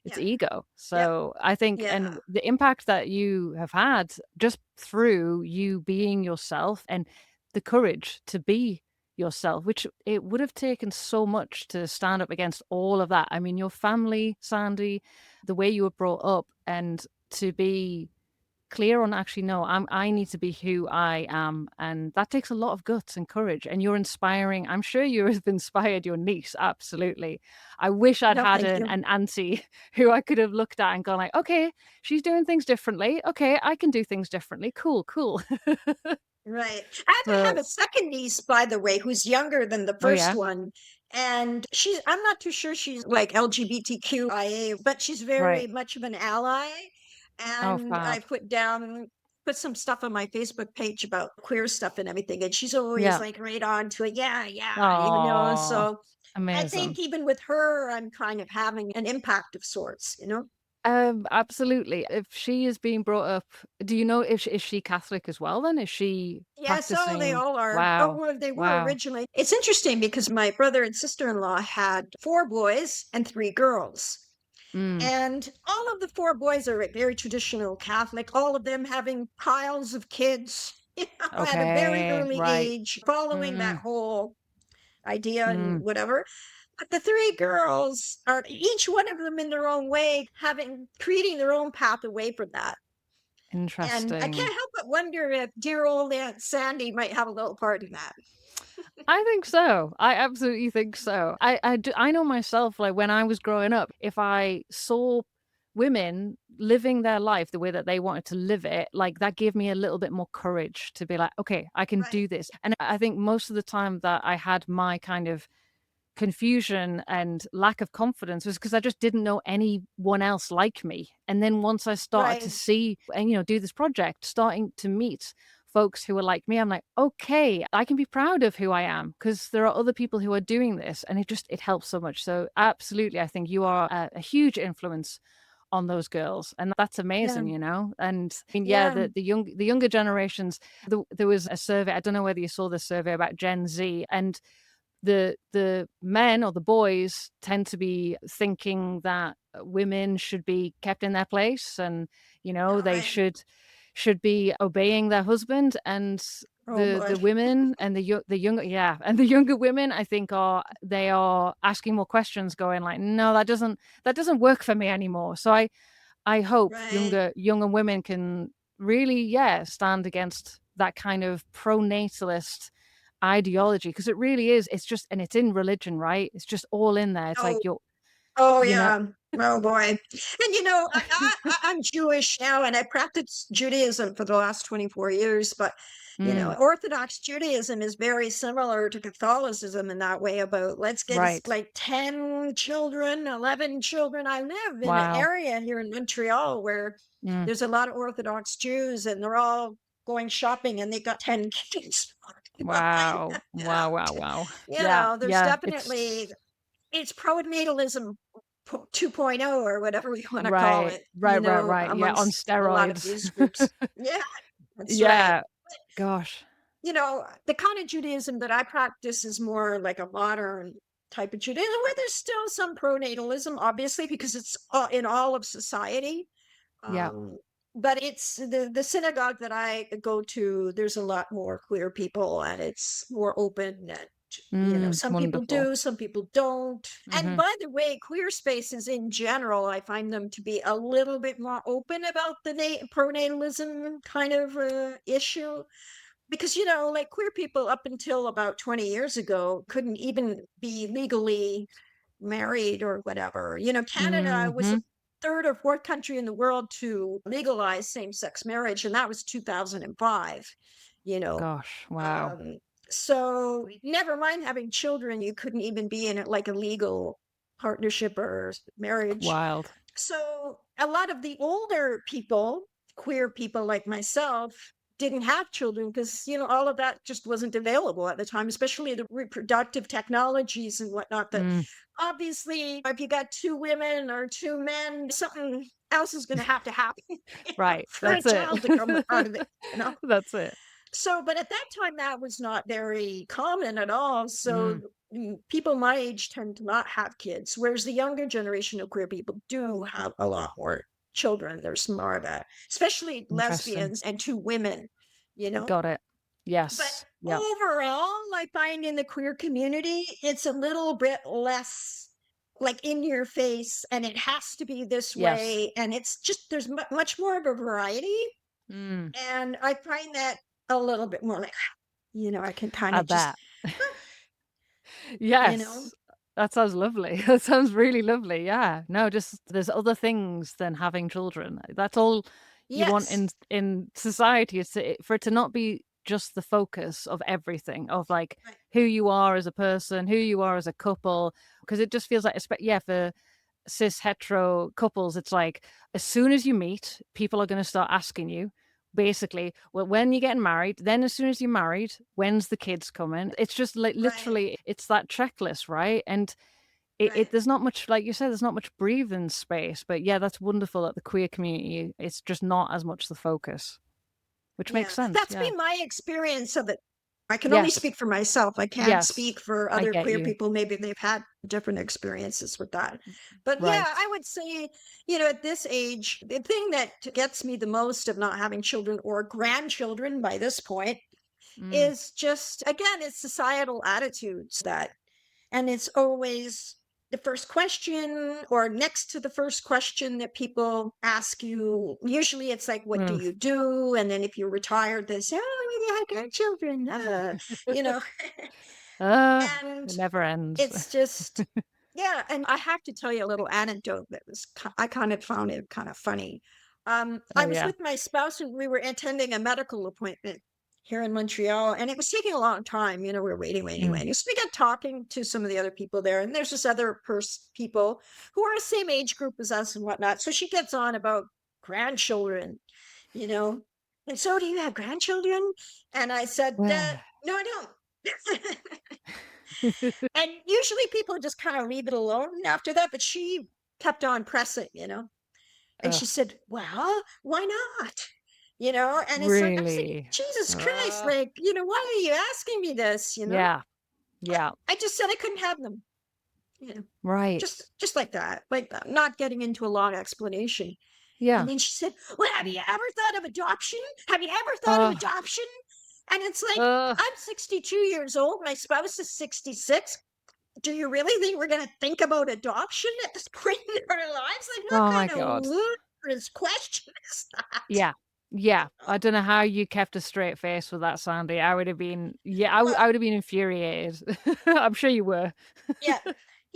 S1: Yeah.
S2: ego.
S1: Yep.
S2: So I think and
S1: Yeah.
S2: the impact that you have had just through you being yourself and the courage to be yourself, which it would have taken so much to stand up against all of that. I mean, your family, Sandy, the way you were brought up, and to be clear on actually no, I need to be who I am, and that takes a lot of guts and courage, and you're inspiring. I'm sure you have inspired your niece, absolutely. I wish I'd
S1: No,
S2: had
S1: thank
S2: an
S1: you.
S2: an auntie who I could have looked at and gone like, "Okay, she's doing things differently. Okay, I can do things differently. Cool, cool."
S1: Right. I have
S2: So
S1: a second niece, by the way, who's younger than the
S2: oh,
S1: first
S2: yeah?
S1: one. And I'm not too sure she's like LGBTQIA, but she's very
S2: Right.
S1: much of an ally.
S2: Oh,
S1: And I
S2: fab.
S1: put some stuff on my Facebook page about queer stuff and everything. And she's always
S2: Yeah.
S1: like right on to it. Yeah, yeah.
S2: Oh,
S1: So I think
S2: amazing.
S1: even with her, I'm kind of having an impact of sorts.
S2: Absolutely. If she is being brought up, do you know if is she Catholic as well then? Is she
S1: Yes, oh, they
S2: practicing?
S1: all are. Oh,
S2: Wow.
S1: well, they were
S2: Wow.
S1: originally. It's interesting because my brother and sister-in-law had four boys and three girls.
S2: Mm,
S1: And all of the four boys are very traditional Catholic, all of them having piles of kids, at a very
S2: okay,
S1: early
S2: right.
S1: age, following that
S2: Mm,
S1: whole idea and
S2: mm,
S1: whatever. But the three girls are each one of them in their own way, creating their own path away from that. And I
S2: interesting.
S1: can't help but wonder if dear old Aunt Sandy might have a little part in that.
S2: I think so. I absolutely think so. I know myself, like, when I was growing up, if I saw women living their life the way that they wanted to live it, like, that gave me a little bit more courage to be like, "Okay, I can
S1: Right,
S2: do this." And I think most of the time that I had my kind of confusion and lack of confidence was because I just didn't know anyone else like me. And then once I started to
S1: right.
S2: see and, do this project, starting to meet folks who are like me, I'm like, okay, I can be proud of who I am because there are other people who are doing this. And it helps so much. So absolutely, I think you are a huge influence on those girls and that's
S1: Yeah,
S2: amazing, and I mean yeah
S1: yeah.
S2: the younger generations, there was a survey, I don't know whether you saw this survey about Gen Z, and the men or the boys tend to be thinking that women should be kept in their place and,
S1: All
S2: they
S1: right.
S2: should be obeying their husband, and
S1: Oh boy.
S2: the women and the younger and the younger women, I think they are asking more questions going like, "No, that doesn't work for me anymore." So I hope
S1: Right.
S2: younger women can really, yeah, stand against that kind of pronatalist ideology because it really is. It's just and it's in religion, right? It's just all in there. It's
S1: Oh,
S2: like you're
S1: oh
S2: you know
S1: yeah. Oh boy. And I'm Jewish now and I practiced Judaism for the last 24 years, but
S2: Mm,
S1: Orthodox Judaism is very similar to Catholicism in that way about let's get us
S2: right.
S1: like 10 children, 11 children. I live in an
S2: Wow.
S1: area here in Montreal where
S2: Mm.
S1: there's a lot of Orthodox Jews and they're all going shopping and they got 10 kids.
S2: Wow. Wow, wow, wow. Yeah,
S1: There's
S2: yeah,
S1: definitely it's pronatalism 2.0 or whatever you want to call
S2: right,
S1: it,
S2: right, right, right. Yeah, on
S1: amongst a lot of
S2: steroids.
S1: these groups. Yeah, that's right.
S2: Yeah, gosh.
S1: The kind of Judaism that I practice is more like a modern type of Judaism where there's still some pronatalism, obviously, because it's in all of society.
S2: Yeah.
S1: Um, but it's the synagogue that I go to, there's a lot more queer people and it's more open and some people
S2: Wonderful.
S1: do, some people don't. And
S2: Mhm.
S1: by the way, queer spaces in general, I find them to be a little bit more open about the pronatalism kind of issue because like queer people up until about 20 years ago couldn't even be legally married or whatever. Canada was the
S2: Mhm.
S1: third or fourth country in the world to legalize same-sex marriage, and that was 2005. You know,
S2: Gosh, wow.
S1: um, so never mind having children, you couldn't even be in it like a legal partnership or marriage.
S2: Wild.
S1: So a lot of the older people, queer people like myself, didn't have children because all of that just wasn't available at the time, especially the reproductive technologies and whatnot. That
S2: Mm,
S1: obviously, if you got two women or two men, something else is going to happen
S2: right,
S1: for a
S2: that's it.
S1: child to come out of it.
S2: That's it.
S1: So, but at that time, that was not very common at all. So,
S2: Mm,
S1: people my age tend to not have kids, whereas the younger generation of queer people do have a lot more children. There's more of that, especially
S2: interesting.
S1: lesbians and two women, you know.
S2: Got it.
S1: But
S2: Yes. Yep.
S1: overall, I find in the queer community, it's a little bit less like in your face and it has to be this
S2: Yes.
S1: way. And it's just, there's much more of a variety.
S2: Mm,
S1: And I find that a little bit more like, I can kind
S2: I
S1: of just,
S2: bet.
S1: you know,
S2: Yes. That sounds lovely. That sounds really lovely. Yeah. No, just there's other things than having children. That's all you want
S1: yes,
S2: in society is for it to not be just the focus of everything of like
S1: right,
S2: who you are as a person, who you are as a couple, because it just feels like yeah, for cis hetero couples, it's like as soon as you meet, people are going to start asking you basically, well, when you're getting married, then as soon as you're married, when's the kids coming? It's just like
S1: right,
S2: literally, it's that checklist, right? And it
S1: right.
S2: there's not much, like you said, there's not much breathing space. But yeah, that's wonderful that the queer community, it's just not as much the focus, which makes
S1: Yeah,
S2: sense.
S1: that's
S2: Yeah.
S1: been my experience of it. I can only
S2: Yes.
S1: speak for myself. I can't
S2: Yes.
S1: speak for
S2: I
S1: other
S2: get
S1: queer
S2: you.
S1: people. Maybe they've had different experiences with that. But yeah,
S2: Right.
S1: I would say, at this age, the thing that gets me the most of not having children or grandchildren by this point
S2: Mm.
S1: is just, again, it's societal attitudes and it's always the first question or next to the first question that people ask you. Usually it's like, what do
S2: Mm.
S1: you do? And then if you're retired, they say, oh, maybe I got children, you know,
S2: It
S1: and
S2: never ends.
S1: it's just, yeah. And I have to tell you a little anecdote that I kind of found it kind of funny.
S2: Oh
S1: I was
S2: yeah.
S1: with my spouse and we were attending a medical appointment here in Montreal, and it was taking a long time. We were
S2: Mm.
S1: waiting. So we got talking to some of the other people there, and there's this other people who are the same age group as us and whatnot. So she gets on about grandchildren, you know. And so, do you have grandchildren? And I said, no, I don't. And usually people just kind of leave it alone after that, but she kept on pressing. And
S2: Ugh,
S1: she said, well, why not? And it's like, I was like,
S2: really?
S1: Jesus Christ,
S2: Uh,
S1: like, why are you asking me this?
S2: yeah,
S1: But
S2: yeah,
S1: I just said I couldn't have them, you know,
S2: right.
S1: just like that, like not getting into a long explanation. And
S2: Yeah.
S1: then she said, well, have you ever thought of adoption? Have you ever thought of
S2: Uh,
S1: adoption? And it's like,
S2: uh,
S1: I'm 62 years old. My spouse is 66. Do you really think we're going to think about adoption at this point in our lives? Like, what
S2: oh my
S1: kind of
S2: God.
S1: ludicrous question is that?
S2: Yeah. Yeah. I don't know how you kept a straight face with that, Sandy. I would have been, yeah,
S1: Well,
S2: I would have been infuriated. I'm sure you were.
S1: yeah.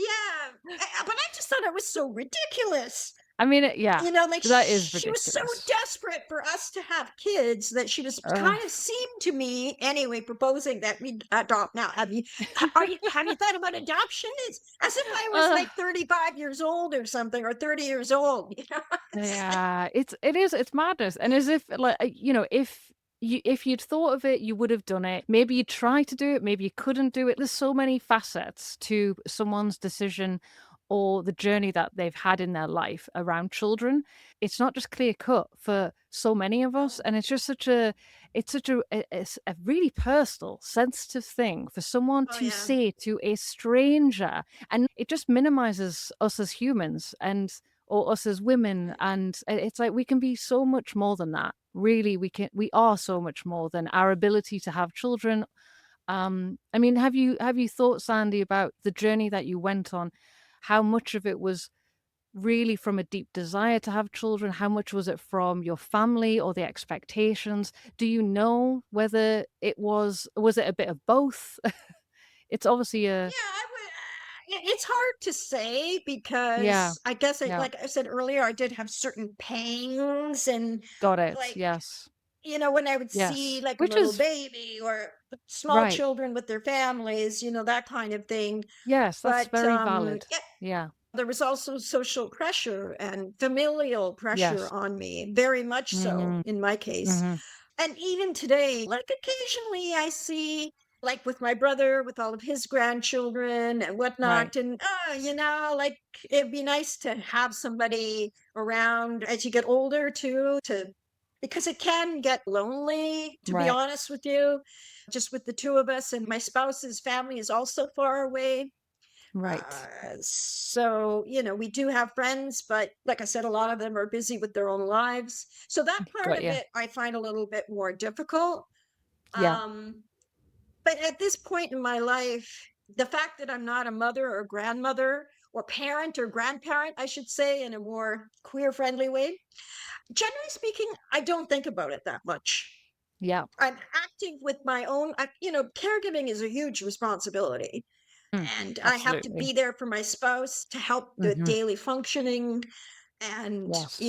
S1: Yeah, but I just thought it was so ridiculous.
S2: I mean, yeah,
S1: Like
S2: that is
S1: she was so
S2: ridiculous.
S1: desperate for us to have kids that she was
S2: Ugh.
S1: kind of seemed to me anyway proposing that we adopt. Now, have you thought about adoption? It's as if I was
S2: Ugh.
S1: like 35 years old or something, or 30 years old.
S2: Yeah, it's madness, and as if like if you'd thought of it, you would have done it. Maybe you tried to do it, maybe you couldn't do it. There's so many facets to someone's decision or the journey that they've had in their life around children. It's not just clear cut for so many of us,
S1: Oh,
S2: and it's just such a really personal, sensitive thing for someone
S1: oh
S2: to
S1: yeah.
S2: say to a stranger, and it just minimizes us as humans and or us as women, and it's like we can be so much more than that. Really, we are so much more than our ability to have children. I mean, have you thought, Sandy, about the journey that you went on? How much of it was really from a deep desire to have children? How much was it from your family or the expectations? Do you know whether was it a bit of both? It's obviously a
S1: Yeah, it's hard to say
S2: yeah,
S1: because I guess
S2: yeah.
S1: like I said earlier, I did have certain pangs and
S2: Got it.
S1: like,
S2: Yes.
S1: when I would see
S2: Yes.
S1: like a
S2: Which
S1: little
S2: is
S1: baby or small
S2: right.
S1: children with their families, that kind of thing.
S2: Yes, that's
S1: But
S2: very valid.
S1: yeah,
S2: Yeah.
S1: there was also social pressure and familial pressure
S2: Yes.
S1: on me, very much so
S2: Mhm.
S1: in my case.
S2: Mhm.
S1: And even today, like occasionally I see, like with my brother, with all of his grandchildren and
S2: Right.
S1: whatnot, and like it'd be nice to have somebody around as you get older too, because it can get lonely, to be
S2: Right.
S1: honest with you, just with the two of us, and my spouse's family is also far away.
S2: Right.
S1: So, we do have friends, but like I said, a lot of them are busy with their own lives. So that part
S2: Got
S1: of
S2: you.
S1: it I find a little bit more difficult.
S2: Yeah.
S1: Um, but at this point in my life, the fact that I'm not a mother or grandmother or parent or grandparent, I should say, in a more queer friendly way, generally speaking, I don't think about it that much.
S2: Yeah.
S1: I'm active with my own, caregiving is a huge responsibility,
S2: Mm.
S1: and I have to
S2: Absolutely.
S1: be there for my spouse to help the
S2: Mhm.
S1: daily functioning. And,
S2: Yes.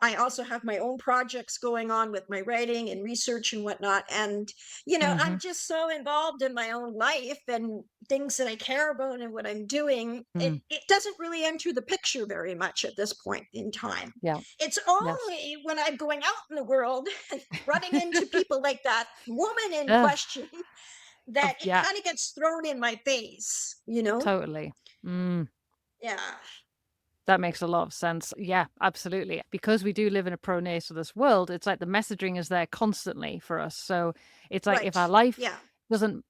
S1: I also have my own projects going on with my writing and research and whatnot. And, I'm
S2: Mhm.
S1: just so involved in my own life and things that I care about and what I'm doing. It,
S2: Mm.
S1: it doesn't really enter the picture very much at this point in time.
S2: Yeah.
S1: It's
S2: Yes.
S1: only when I'm going out in the world and running into people like that woman in
S2: Ugh.
S1: question that it
S2: Yeah.
S1: kind of gets thrown in my face.
S2: Totally. Mm.
S1: Yeah.
S2: That makes a lot of sense. Yeah, absolutely. Because we do live in a pronatalist world, it's like the messaging is there constantly for us. So it's like
S1: Right. Yeah.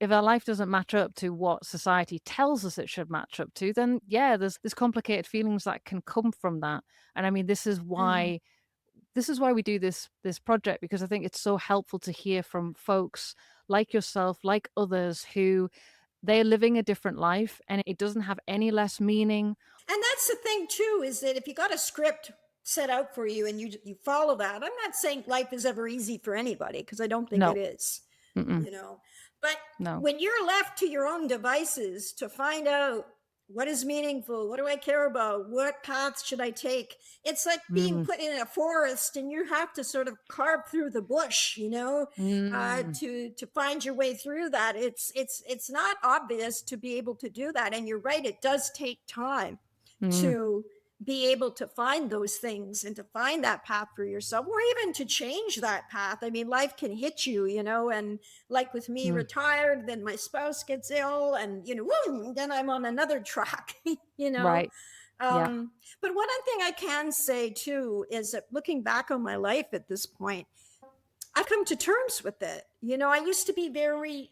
S2: if our life doesn't match up to what society tells us it should match up to, then yeah, there's complicated feelings that can come from that. And I mean,
S1: Mhm.
S2: this is why we do this project, because I think it's so helpful to hear from folks like yourself, like others who they're living a different life and it doesn't have any less meaning.
S1: And that's the thing too, is that if you got a script set out for you and you follow that, I'm not saying life is ever easy for anybody because I don't think it
S2: No.
S1: is,
S2: Mm-mm.
S1: you know. But
S2: No.
S1: when you're left to your own devices to find out what is meaningful, what do I care about, what paths should I take? It's like being
S2: Mm.
S1: put in a forest and you have to sort of carve through the bush,
S2: Mm.
S1: to find your way through that. It's not obvious to be able to do that. And you're right, it does take time
S2: Mm.
S1: to be able to find those things and to find that path for yourself, or even to change that path. I mean, life can hit you, and like with me,
S2: Mm.
S1: retired, then my spouse gets ill, and woo, then I'm on another track. you know.
S2: Right. Yeah.
S1: But one thing I can say too is that looking back on my life at this point, I've come to terms with it. I used to be very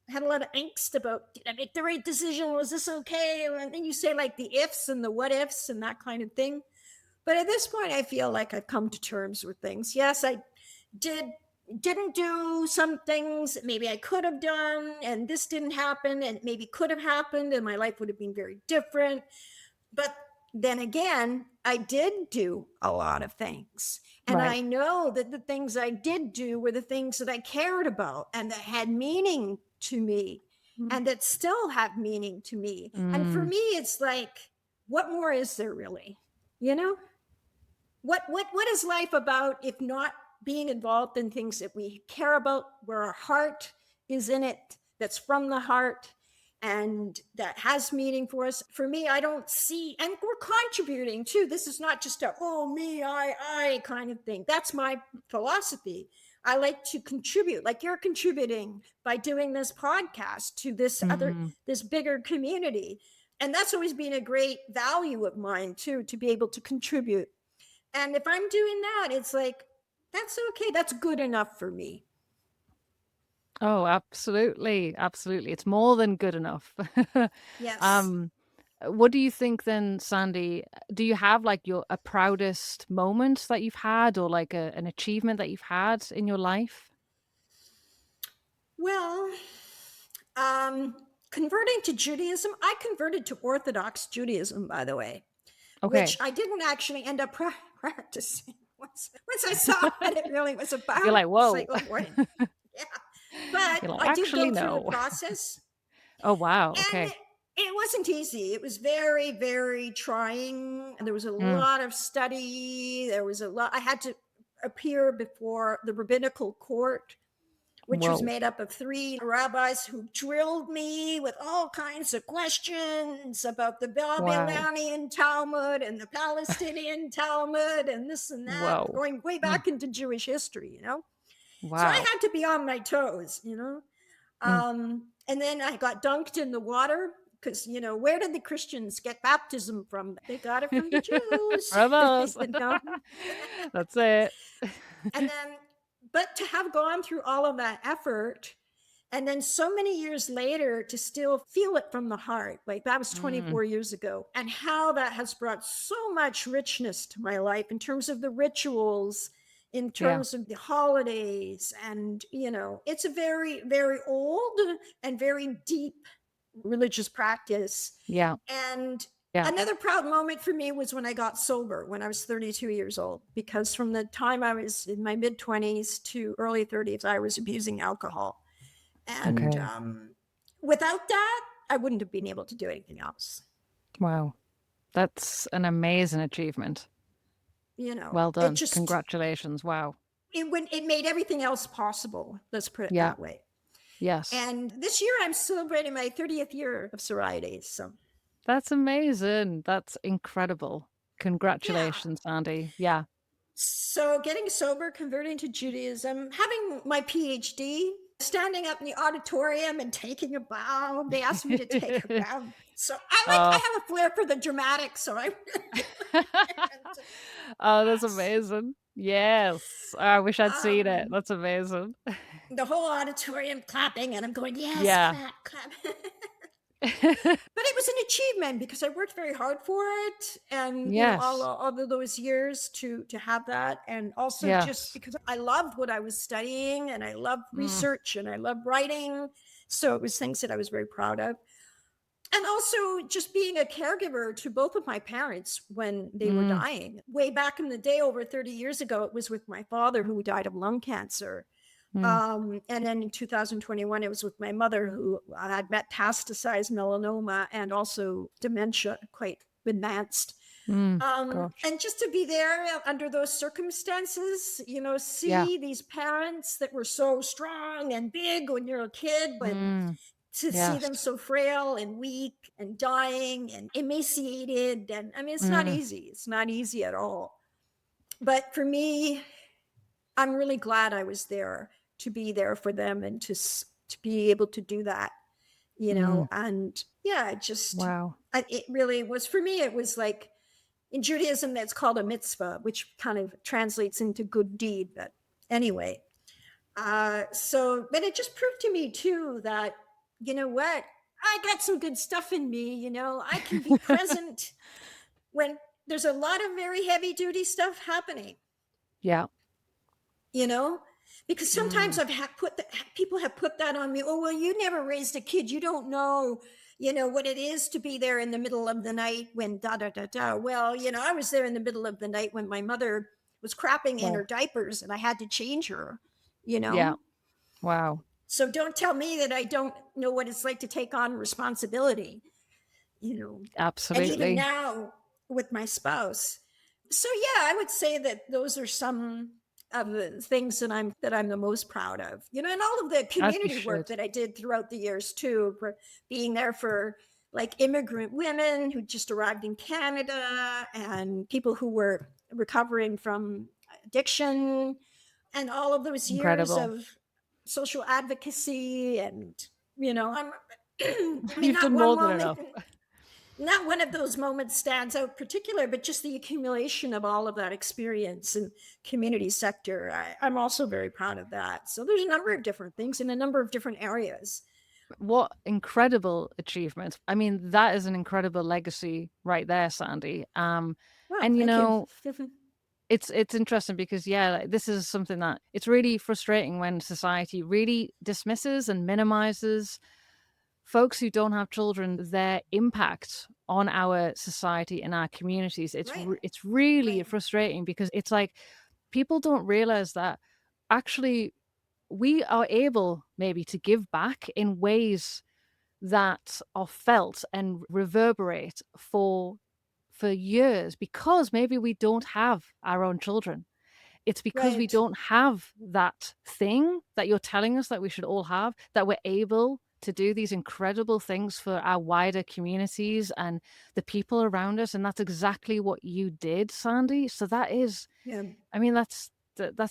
S1: had a lot of angst about, did I make the right decision? Was this okay? And then you say like the ifs and the what ifs and that kind of thing. But at this point, I feel like I've come to terms with things. Yes, I did didn't do some things that maybe I could have done, and this didn't happen, and maybe could have happened, and my life would have been very different. But then again, I did do a lot of things. And
S2: Right.
S1: I know that the things I did do were the things that I cared about and that had meaning to me.
S2: Mm.
S1: and that still have meaning to me. And for
S2: Mm.
S1: me, it's like, what more is there really? You know, what is life about if not being involved in things that we care about, where our heart is in it, that's from the heart, and that has meaning for us? For me, I don't see, and we're contributing too. This is not just a, oh, me, I kind of thing. That's my philosophy. I like to contribute, like you're contributing by doing this podcast to
S2: Mm.
S1: this bigger community. And that's always been a great value of mine too, to be able to contribute. And if I'm doing that, it's like, that's okay. That's good enough for me.
S2: Oh, absolutely, absolutely. It's more than good enough.
S1: Yes.
S2: Um, what do you think then, Sandy? Do you have like your a proudest moment that you've had or like an achievement that you've had in your life?
S1: Well, um, converting to Judaism, I converted to Orthodox Judaism, by the way, which
S2: Okay.
S1: I didn't actually end up practicing once I saw what it really was
S2: You're
S1: about.
S2: like,
S1: It's like,
S2: "Whoa."
S1: oh boy, yeah. But
S2: You're like,
S1: I did
S2: "Actually,
S1: go through the
S2: no."
S1: process,
S2: Oh, wow.
S1: and
S2: Okay.
S1: it wasn't easy. It was very, very trying. There was a
S2: Mm.
S1: lot of study. There was a lot. I had to appear before the rabbinical court, which was
S2: Whoa.
S1: made up of three rabbis who drilled me with all kinds of questions about the
S2: Wow.
S1: Babylonian Talmud and the Palestinian Talmud and this and that,
S2: Whoa.
S1: going way
S2: Mm.
S1: back into Jewish history. So I
S2: Wow.
S1: had to be on my toes.
S2: Mm.
S1: And then I got dunked in the water because, where did the Christians get baptism from? They got it from the Jews,
S2: From us.
S1: you know?
S2: That's it.
S1: And then, but to have gone through all of that effort, and then so many years later to still feel it from the heart, like that was
S2: Mm.
S1: 24 years ago, and how that has brought so much richness to my life in terms of the rituals, in
S2: Yeah.
S1: terms of the holidays. And, it's a very, very old and very deep religious practice.
S2: Yeah.
S1: And
S2: Yeah.
S1: another proud moment for me was when I got sober when I was 32 years old, because from the time I was in my mid 20s to early 30s, I was abusing alcohol. And
S2: Okay.
S1: without that, I wouldn't have been able to do anything else.
S2: Wow. That's an amazing achievement. Well
S1: It
S2: done.
S1: just,
S2: Congratulations. Wow.
S1: it made everything else possible. Let's put it
S2: Yeah.
S1: that way.
S2: Yes.
S1: And this year I'm celebrating my 30th year of sobriety. So
S2: That's amazing. That's incredible.
S1: yeah.
S2: Congratulations, Andy. Yeah.
S1: So getting sober, converting to Judaism, having my PhD, standing up in the auditorium and taking a bow. They asked me to take a bow. So
S2: Oh.
S1: I have a flair for the dramatic. So I and,
S2: Oh, that's
S1: yes.
S2: amazing. Yes. I wish I'd seen it.
S1: Um,
S2: That's amazing.
S1: the whole auditorium clapping, and I'm going, yes,
S2: Yeah.
S1: clap, clap. But it was an achievement because I worked very hard for it, and
S2: Yes.
S1: all of those years to have that, and also just
S2: Yes.
S1: because I loved what I was studying, and I loved
S2: Mm.
S1: research, and I loved writing, so it was things that I was very proud of. And also just being a caregiver to both of my parents when they were
S2: Mm.
S1: dying. Way back in the day, over 30 years ago, it was with my father, who died of lung cancer.
S2: Mm.
S1: And then in 2021, it was with my mother, who had metastasized melanoma and also dementia, quite advanced.
S2: Mm. Gosh.
S1: And just to be there under those circumstances,
S2: Yeah.
S1: see these parents that were so strong and big when you're a kid, and
S2: Mm.
S1: to see
S2: Yes.
S1: them so frail and weak and dying and emaciated. And I mean, it's not
S2: Mm.
S1: easy. It's not easy at all. But for me, I'm really glad I was there to be there for them and to be able to do that.
S2: Mm.
S1: And yeah,
S2: Wow.
S1: it really was, for me, it was like, in Judaism, that's called a mitzvah, which kind of translates into good deed. But anyway, but it just proved to me too that, you know what, I got some good stuff in me. I can be present when there's a lot of very heavy duty stuff happening.
S2: Yeah.
S1: you know because sometimes
S2: Mm.
S1: people have put that on me. Oh, well, you never raised a kid, you don't know what it is to be there in the middle of the night when da da da da. Well, I was there in the middle of the night when my mother was crapping in her
S2: Wow.
S1: diapers and I had to change her you
S2: Yeah.
S1: know
S2: Wow.
S1: So don't tell me that I don't know what it's like to take on responsibility, you know. And even
S2: Absolutely.
S1: now with my spouse. So yeah, I would say that those are some of the things that I'm the most proud of. And all of the
S2: As you
S1: community work
S2: should.
S1: that I did throughout the years too, for being there for like immigrant women who just arrived in Canada and people who were recovering from addiction, and all of those years
S2: Incredible.
S1: of social advocacy. And I'm I mean,
S2: You've done more than enough.
S1: not one of those moments stands out particular, but just the accumulation of all of that experience in community sector. I'm also very proud of that. So there's a number of different things in a number of different areas.
S2: What incredible achievement. I mean, that is an incredible legacy right there, Sandy.
S1: Well,
S2: And
S1: thank you.
S2: it's interesting because yeah, like, this is something that it's really frustrating when society really dismisses and minimizes folks who don't have children, their impact on our society and our communities.
S1: Right,
S2: It's really
S1: right,
S2: frustrating because it's like people don't realize that actually we are able maybe to give back in ways that are felt and reverberate for years because maybe we don't have our own children. It's because we
S1: right.
S2: don't have that thing that you're telling us that we should all have, that we're able to do these incredible things for our wider communities and the people around us. And that's exactly what you did, Sandy. So that is,
S1: Yeah,
S2: I mean, that's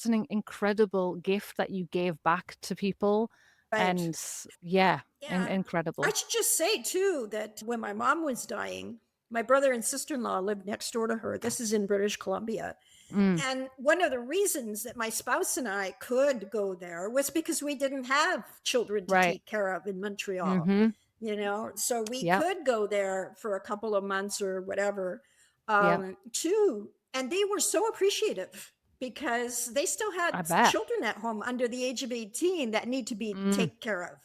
S2: an incredible gift that you gave back to people.
S1: right.
S2: And yeah,
S1: Yeah. I
S2: incredible.
S1: should just say too that when my mom was dying, my brother and sister-in-law lived next door to her. This is in British Columbia.
S2: Mm,
S1: And one of the reasons that my spouse and I could go there was because we didn't have children to
S2: right.
S1: take care of in Montreal,
S2: Mm-hmm.
S1: so we
S2: Yep.
S1: could go there for a couple of months or whatever,
S2: Yep.
S1: too. And they were so appreciative because they still
S2: I
S1: had
S2: bet.
S1: children at home under the age of 18 that need to be
S2: Mm,
S1: taken care of.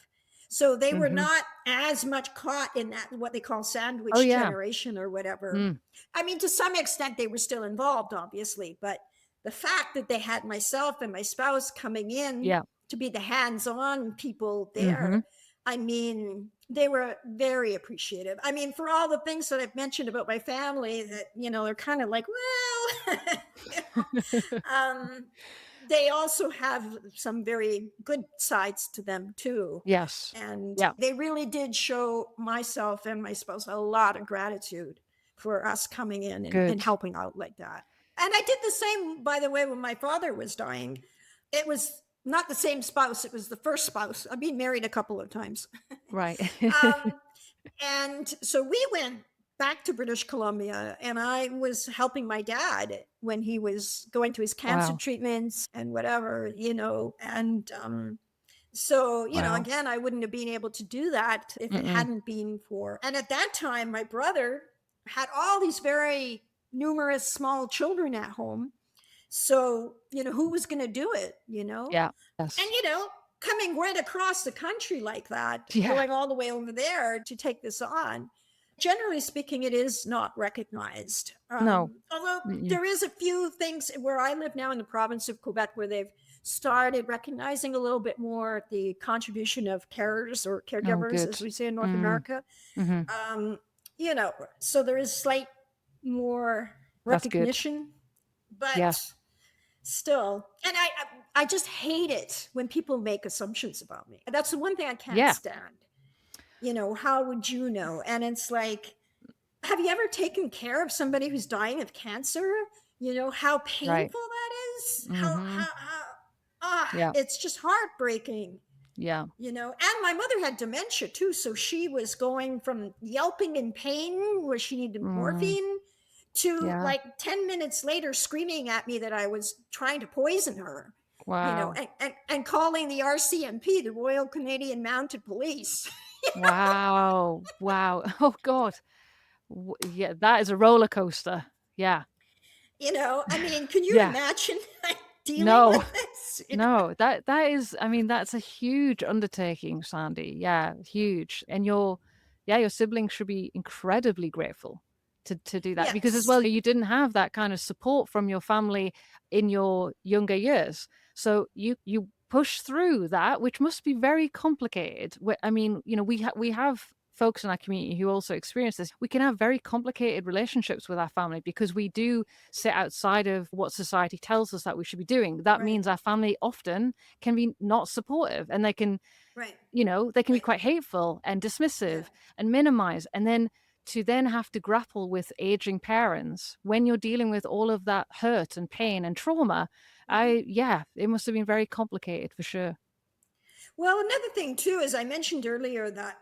S1: So they were
S2: mm-hmm.
S1: not as much caught in that, what they call
S2: Oh
S1: sandwich
S2: yeah.
S1: generation or whatever.
S2: Mm,
S1: I mean, to some extent, they were still involved, obviously, but the fact that they had myself and my spouse coming in
S2: yeah.
S1: to be the hands on people
S2: Mm-hmm.
S1: there, I mean, they were very appreciative. I mean, for all the things that I've mentioned about my family that, they're kind of like, well, you um, they also have some very good sides to them too.
S2: Yes.
S1: And
S2: Yeah.
S1: they really did show myself and my spouse a lot of gratitude for us coming in and
S2: Good.
S1: helping out like that. And I did the same, by the way, when my father was dying. It was not the same spouse, it was the first spouse. I've been married a couple of times.
S2: Right.
S1: um, and so we went back to British Columbia, and I was helping my dad when he was going through his cancer
S2: Wow.
S1: treatments and whatever, and so,
S2: Wow.
S1: again, I wouldn't have been able to do that if it
S2: Mm-mm.
S1: hadn't been for. And at that time, my brother had all these very numerous small children at home. So, who was going to do it?
S2: Yeah.
S1: And,
S2: Yes.
S1: coming right across the country like that,
S2: Yeah.
S1: going all the way over there to take this on, generally speaking, it is not recognized.
S2: No.
S1: Although
S2: Mm-mm.
S1: there is a few things where I live now in the province of Quebec where they've started recognizing a little bit more the contribution of carers or
S2: Oh,
S1: caregivers,
S2: good.
S1: as we say in North
S2: Mm.
S1: America.
S2: Mm-hmm.
S1: Um, so there is slight more
S2: That's good.
S1: recognition, but
S2: Yes.
S1: still, and I just hate it when people make assumptions about me. That's the one thing I can't
S2: Yeah.
S1: stand. How would you know? And it's like, have you ever taken care of somebody who's dying of cancer? How
S2: Right.
S1: painful that is.
S2: Mm-hmm. Yeah.
S1: It's just heartbreaking.
S2: Yeah.
S1: And my mother had dementia too, so she was going from yelping in pain where she needed
S2: Mm.
S1: morphine to
S2: Yeah.
S1: like 10 minutes later screaming at me that I was trying to poison her,
S2: Wow.
S1: and calling the RCMP, the Royal Canadian Mounted Police.
S2: Wow. Wow. Oh God. Yeah, that is a roller coaster. Yeah.
S1: I mean, can you
S2: Yeah.
S1: imagine dealing
S2: No.
S1: with this?
S2: No, that is, I mean, that's a huge undertaking, Sandy. Yeah, huge. And your siblings should be incredibly grateful to do that because as
S1: Yes.
S2: well, you didn't have that kind of support from your family in your younger years. So you push through that, which must be very complicated. I mean, we have folks in our community who also experience this. We can have very complicated relationships with our family because we do sit outside of what society tells us that we should be doing. That
S1: Right.
S2: means our family often can be not supportive, and they can
S1: Right.
S2: they can be
S1: Right.
S2: quite hateful and
S1: Yeah.
S2: dismissive and minimize. And then to then have to grapple with aging parents when you're dealing with all of that hurt and pain and trauma,
S1: Mhm.
S2: yeah, it must have been very complicated for sure.
S1: Well, another thing too, as I mentioned earlier, that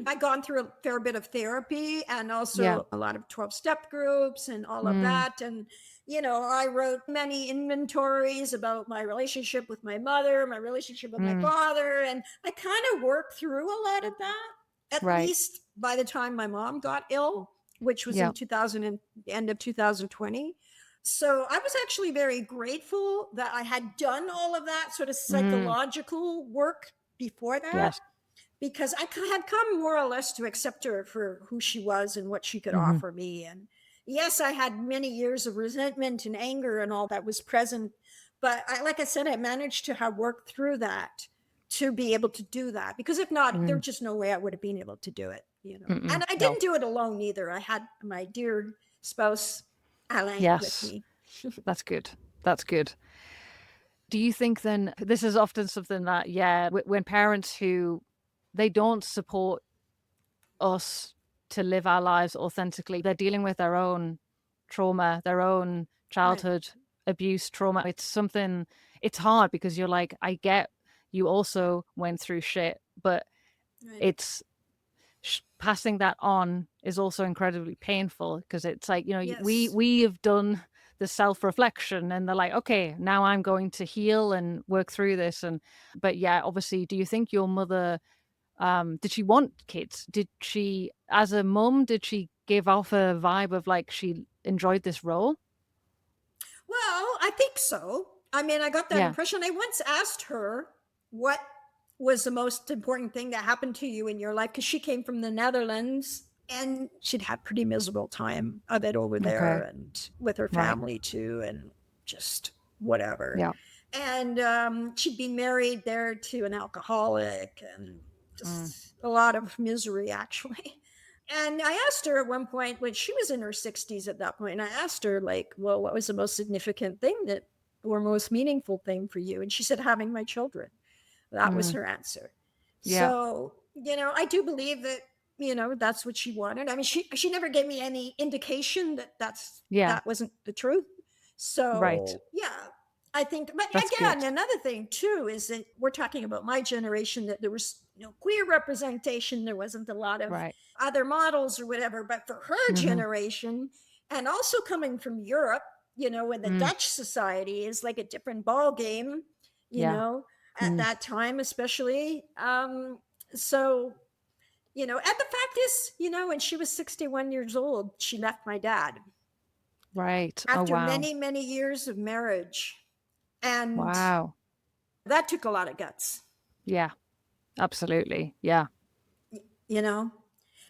S1: I'd gone through a fair bit of therapy and
S2: Yeah.
S1: also a lot of 12-step groups and all of
S2: Mm,
S1: that. And, I wrote many inventories about my relationship with my mother, my relationship with my
S2: mm,
S1: father. And I kind of worked through a lot of that, at
S2: right.
S1: least by the time my mom got ill, which was
S2: Yeah.
S1: in 2000 and end of 2020. So I was actually very grateful that I had done all of that sort of
S2: Mm,
S1: psychological work before that,
S2: yes.
S1: because I had come more or less to accept her for who she was and what she could
S2: Hmm.
S1: offer me. And yes, I had many years of resentment and anger and all that was present, but like I said, I managed to have worked through that to be able to do that, because if not,
S2: Mm,
S1: there's just no way I would have been able to do it.
S2: mm-mm,
S1: And I
S2: no.
S1: didn't do it alone either. I had my dear spouse Alain with
S2: Yes.
S1: me.
S2: That's good. That's good. Do you think then this is often something that, yeah, when parents who they don't support us to live our lives authentically, they're dealing with their own trauma, their own
S1: Right.
S2: childhood abuse trauma. It's something, it's hard because you're like, I get you also went through shit, but
S1: Right.
S2: it's passing that on is also incredibly painful because it's like,
S1: Yes.
S2: we have done the self-reflection and they're like, okay, now I'm going to heal and work through this. And but yeah, obviously, do you think your mother did she want kids? Did she, as a mum, did she give off a vibe of like she enjoyed this role?
S1: Well, I think so. I mean, I got that
S2: Yeah.
S1: impression. I once asked her what was the most important thing that happened to you in your life, because she came from the Netherlands and she'd had pretty miserable time of it over there
S2: Okay.
S1: and with her
S2: Right.
S1: family too, and just whatever.
S2: Yeah.
S1: And she'd been married there to an alcoholic, and
S2: Mm.
S1: just a lot of misery actually. And I asked her at one point, when she was in her 60s at that point, and I asked her, like, well, what was the most significant thing that, or most meaningful thing for you? And she said, having my children. That was
S2: Mm.
S1: her answer.
S2: Yeah.
S1: So, I do believe that, that's what she wanted. I mean, she never gave me any indication that
S2: Yeah.
S1: that wasn't the truth.
S2: Right.
S1: So, yeah, I think, but
S2: That's good.
S1: again, another thing too is that we're talking about my generation, that there was no queer representation. There wasn't a lot of
S2: Right.
S1: other models or whatever. But for her
S2: Mhm.
S1: generation, and also coming from Europe, when the
S2: Mm.
S1: Dutch society is like a different ball game, you
S2: Yeah.
S1: know, at
S2: Mm.
S1: that time, especially. So, and the fact is, when she was 61 years old, she left my dad
S2: Right. Oh,
S1: after
S2: wow.
S1: many, many years of marriage. And
S2: Wow.
S1: that took a lot of guts,
S2: Yeah. Absolutely. Yeah.
S1: you know?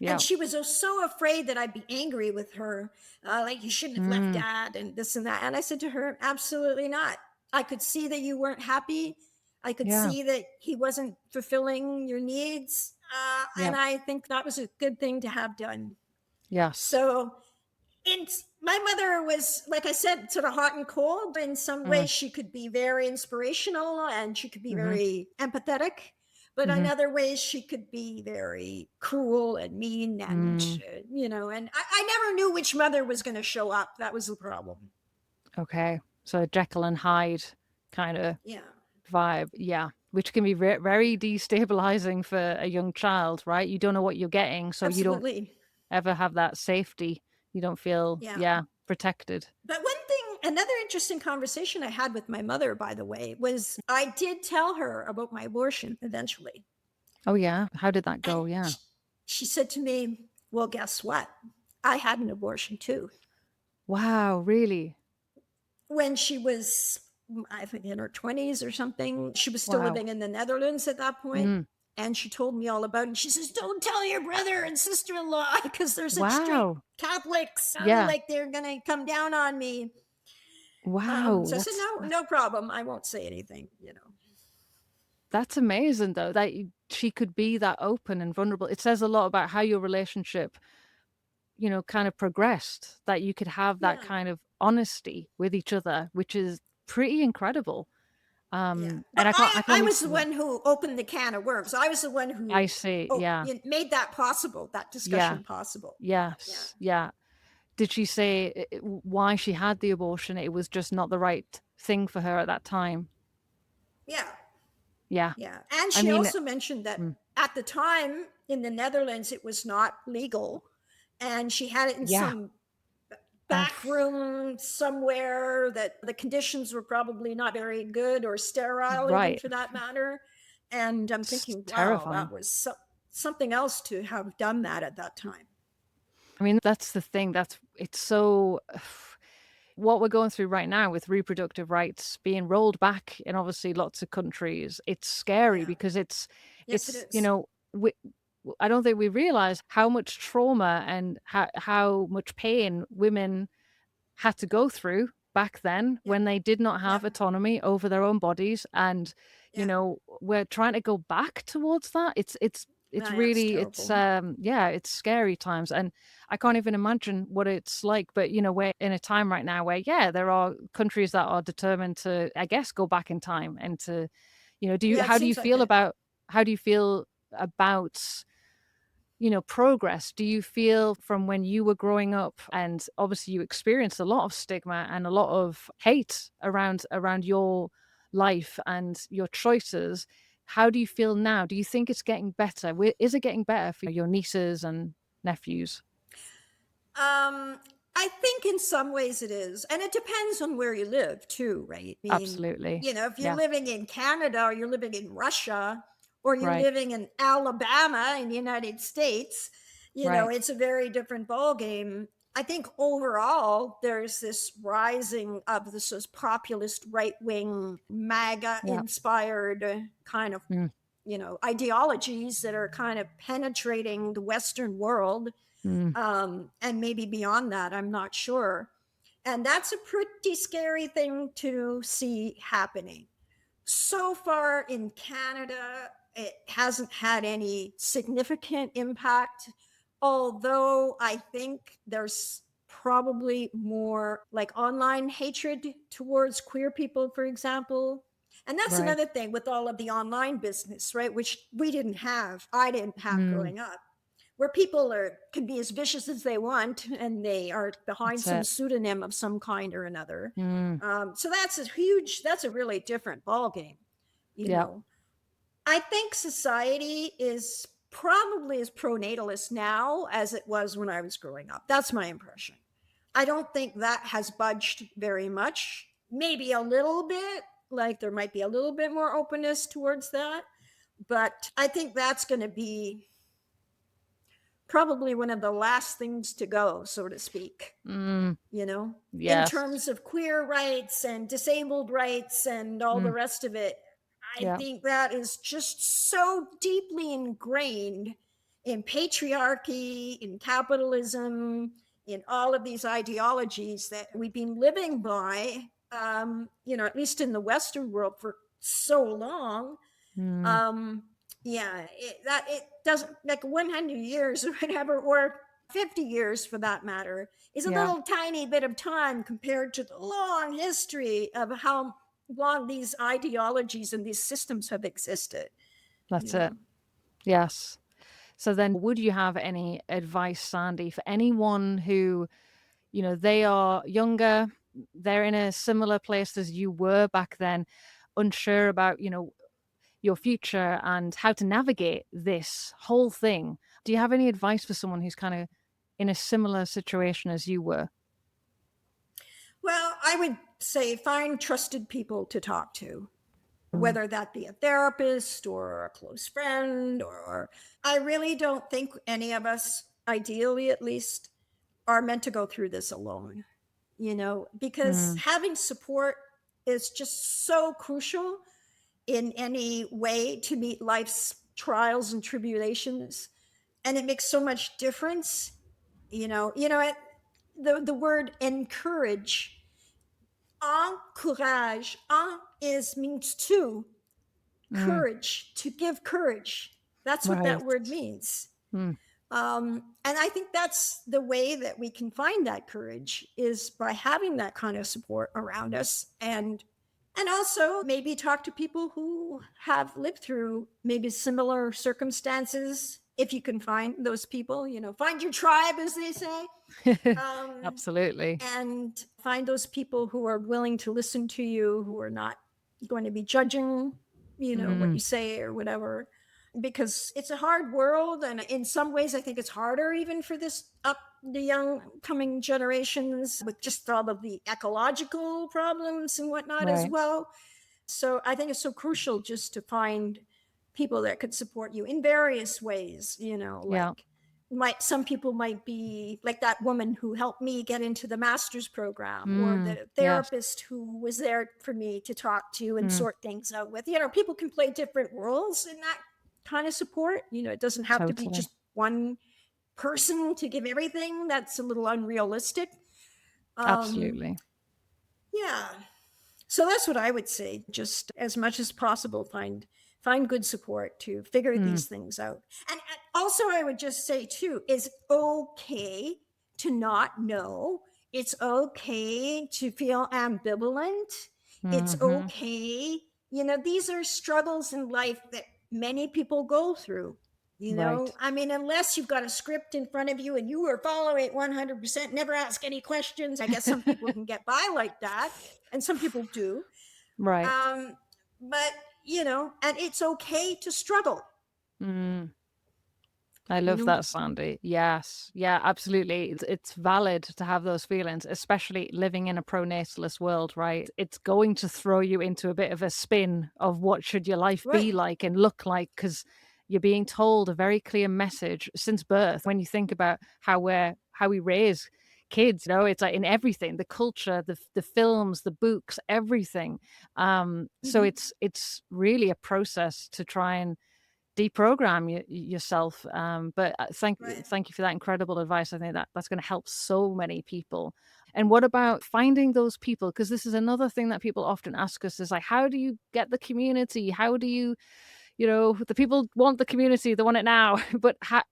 S1: And
S2: Yeah.
S1: she was so afraid that I'd be angry with her. Like, you shouldn't have left
S2: Mm.
S1: dad and this and that. And I said to her, absolutely not. I could see that you weren't happy. I could
S2: Yeah.
S1: see that he wasn't fulfilling your needs.
S2: Yeah.
S1: And I think that was a good thing to have done.
S2: Yes.
S1: So, my mother was, like I said, sort of hot and cold. In some
S2: Mm.
S1: ways, she could be very inspirational and she could be
S2: Mhm.
S1: very empathetic. But in
S2: Mhm.
S1: other ways, she could be very cruel and mean. And,
S2: Mm.
S1: and I never knew which mother was going to show up. That was the problem.
S2: Okay. So Jekyll and Hyde kind of
S1: Yeah,
S2: vibe. Yeah. Which can be very destabilizing for a young child, right? You don't know what you're getting, so you don't
S1: absolutely.
S2: ever have that safety. You don't feel,
S1: Yeah.
S2: yeah, protected.
S1: But another interesting conversation I had with my mother, by the way, was I did tell her about my abortion eventually.
S2: Oh, yeah. How did that
S1: And
S2: go? Yeah.
S1: she said to me, well, guess what? I had an abortion too.
S2: Wow. Really?
S1: When she was, I think, in her 20s or something. She was still
S2: Wow.
S1: living in the Netherlands at that point.
S2: Mm.
S1: And she told me all about it. And she says, don't tell your brother and sister in law because they're such strict
S2: Wow.
S1: Catholics.
S2: Yeah.
S1: Like, they're going to come down on me.
S2: Wow.
S1: So I said,
S2: That's
S1: no, no problem. I won't say anything.
S2: That's amazing though, that she could be that open and vulnerable. It says a lot about how your relationship, kind of progressed, that you could have that
S1: Yeah.
S2: kind of honesty with each other, which is pretty incredible.
S1: Yeah,
S2: And
S1: but
S2: I can
S1: I
S2: only
S1: was the
S2: yeah.
S1: one who opened the can of worms. I was the one
S2: I
S1: who
S2: see, yeah.
S1: made that possible, that
S2: Yeah.
S1: discussion possible. Yeah,
S2: Yes, yeah. Did she say why she had the abortion? It was just not the right thing for her at that time?
S1: yeah,
S2: Yeah.
S1: yeah. And
S2: I
S1: she
S2: mean
S1: also mentioned that
S2: mm,
S1: at the time in the Netherlands, it was not legal, and she had it in
S2: yeah.
S1: some
S2: Uh,
S1: back room somewhere that the conditions were probably not very good or sterile, even
S2: right.
S1: for that matter. And I'm
S2: It's
S1: thinking, wow,
S2: terrifying.
S1: that was something else to have done that at that time.
S2: I mean, that's the thing, it's so what we're going through right now with reproductive rights being rolled back in obviously lots of countries, it's scary
S1: Yeah.
S2: because
S1: Yes, it
S2: it's,
S1: is.
S2: we I don't think we realize how much trauma and how much pain women had to go through back then
S1: Yeah.
S2: when they did not
S1: Yeah.
S2: have autonomy over their own bodies, and
S1: Yeah.
S2: we're trying to go back towards that. It's
S1: Yeah, it's
S2: really
S1: terrible.
S2: yeah, it's scary times, and I can't even imagine what it's like, but we're in a time right now where yeah, there are countries that are determined to, I guess, go back in time and to do you
S1: Yeah, it
S2: how do you
S1: seems like
S2: feel
S1: it.
S2: about how do you feel about progress? Do you feel from when you were growing up, and obviously you experienced a lot of stigma and a lot of hate around your life and your choices? How do you feel now? Do you think it's getting better? Is it getting better for your nieces and nephews?
S1: Um, I think in some ways it is. And it depends on where you live too, right? I mean,
S2: Absolutely.
S1: if you're
S2: Yeah.
S1: living in Canada or you're living in Russia or you're
S2: Right.
S1: living in Alabama in the United States,
S2: Right.
S1: it's a very different ballgame. I think overall there's this rising of this populist right wing MAGA
S2: Yeah.
S1: inspired kind of
S2: Mm,
S1: ideologies that are kind of penetrating the Western world,
S2: mm,
S1: and maybe beyond that, I'm not sure. And that's a pretty scary thing to see happening. So far in Canada, it hasn't had any significant impact, although I think there's probably more like online hatred towards queer people, for example. And that's
S2: right.
S1: another thing with all of the online business, right? Which I didn't have
S2: Mm,
S1: growing up, where people can be as vicious as they want and they are behind
S2: that's
S1: some
S2: it.
S1: pseudonym of some kind or another.
S2: Mm,
S1: So that's a really different ballgame. You
S2: yeah.
S1: know, I think society is probably as pronatalist now as it was when I was growing up. That's my impression. I don't think that has budged very much. Maybe a little bit, like there might be a little bit more openness towards that. But I think that's going to be probably one of the last things to go, so to speak,
S2: Mm,
S1: in
S2: yes.
S1: terms of queer rights and disabled rights and all the
S2: Mm,
S1: rest of it. I
S2: yeah.
S1: think that is just so deeply ingrained in patriarchy, in capitalism, in all of these ideologies that we've been living by, at least in the Western world for so long.
S2: Mm,
S1: um yeah, it doesn't, like 100 years or whatever, or 50 years for that matter, is a
S2: yeah.
S1: little tiny bit of time compared to the long history of how long these ideologies and these systems have existed you
S2: That's it.
S1: know
S2: Yes. So then would you have any advice, Sandy, for anyone who, they are younger, they're in a similar place as you were back then, unsure about, your future and how to navigate this whole thing? Do you have any advice for someone who's kind of in a similar situation as you were?
S1: Well, I would say find trusted people to talk to,
S2: Mm,
S1: whether that be a therapist or a close friend, or I really don't think any of us, ideally at least, are meant to go through this alone, because
S2: mm,
S1: having support is just so crucial in any way to meet life's trials and tribulations. And it makes so much difference. The word encourage, encourage, en is means to,
S2: Mm.
S1: courage, to give courage. That's what that
S2: Right.
S1: word means.
S2: Mm.
S1: And I think that's the way that we can find that courage, is by having that kind of support around us, and also maybe talk to people who have lived through maybe similar circumstances. If you can find those people, find your tribe, as they say. um,
S2: Absolutely.
S1: and find those people who are willing to listen to you, who are not going to be judging, what
S2: Mm.
S1: you say or whatever. Because it's a hard world, and in some ways I think it's harder even for the young coming generations, with just all of the ecological problems and whatnot as
S2: Right.
S1: well. So I think it's so crucial just to find people that could support you in various ways,
S2: Yeah.
S1: like some people might be like that woman who helped me get into the master's program, or
S2: Mm.
S1: the
S2: Yes.
S1: therapist who was there for me to talk to and
S2: Mm.
S1: sort things out with. People can play different roles in that kind of support. It doesn't have to be
S2: Totally.
S1: just one person to give everything. That's a little unrealistic. Um,
S2: Absolutely.
S1: yeah. So that's what I would say. Just as much as possible, find good support to figure
S2: Mm.
S1: these things out. And also, I would just say too, it's okay to not know. It's okay to feel ambivalent. It's
S2: Mhm.
S1: okay. These are struggles in life that many people go through.
S2: Right.
S1: I mean, unless you've got a script in front of you and you are following it 100%, never ask any questions. I guess some people can get by like that, and some people do.
S2: Right.
S1: Um, but, and it's okay to struggle.
S2: Mm. I
S1: You
S2: love
S1: know,
S2: that, Sandy. Yes. Yeah, absolutely. It's valid to have those feelings, especially living in a pronatalist world, right? It's going to throw you into a bit of a spin of what should your life
S1: right.
S2: be like and look like, because you're being told a very clear message since birth. When you think about how we raise kids, it's like in everything, the culture, the films, the books, everything. So
S1: Mm-hmm.
S2: it's really a process to try and deprogram yourself. But
S1: Right.
S2: thank you for that incredible advice. I think that's going to help so many people. And what about finding those people? Because this is another thing that people often ask us, is like, how do you get the community? How do you, the people want the community, they want it now. But
S1: Right.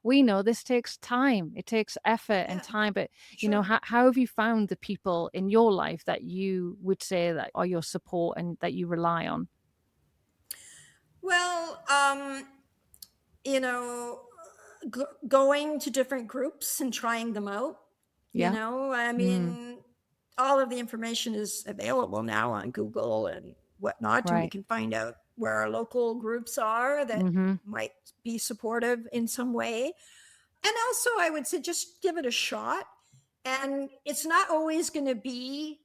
S2: we know this takes time. It takes effort and
S1: Yeah.
S2: time. But
S1: Sure.
S2: how have you found the people in your life that you would say that are your support and that you rely on?
S1: Well, you know, going to different groups and trying them out.
S2: Yeah.
S1: I
S2: Mm.
S1: mean, all of the information is available now on Google and whatnot, and we
S2: Right.
S1: can find out where our local groups are that
S2: Mhm.
S1: might be supportive in some way. And also, I would say just give it a shot. And it's not always going to be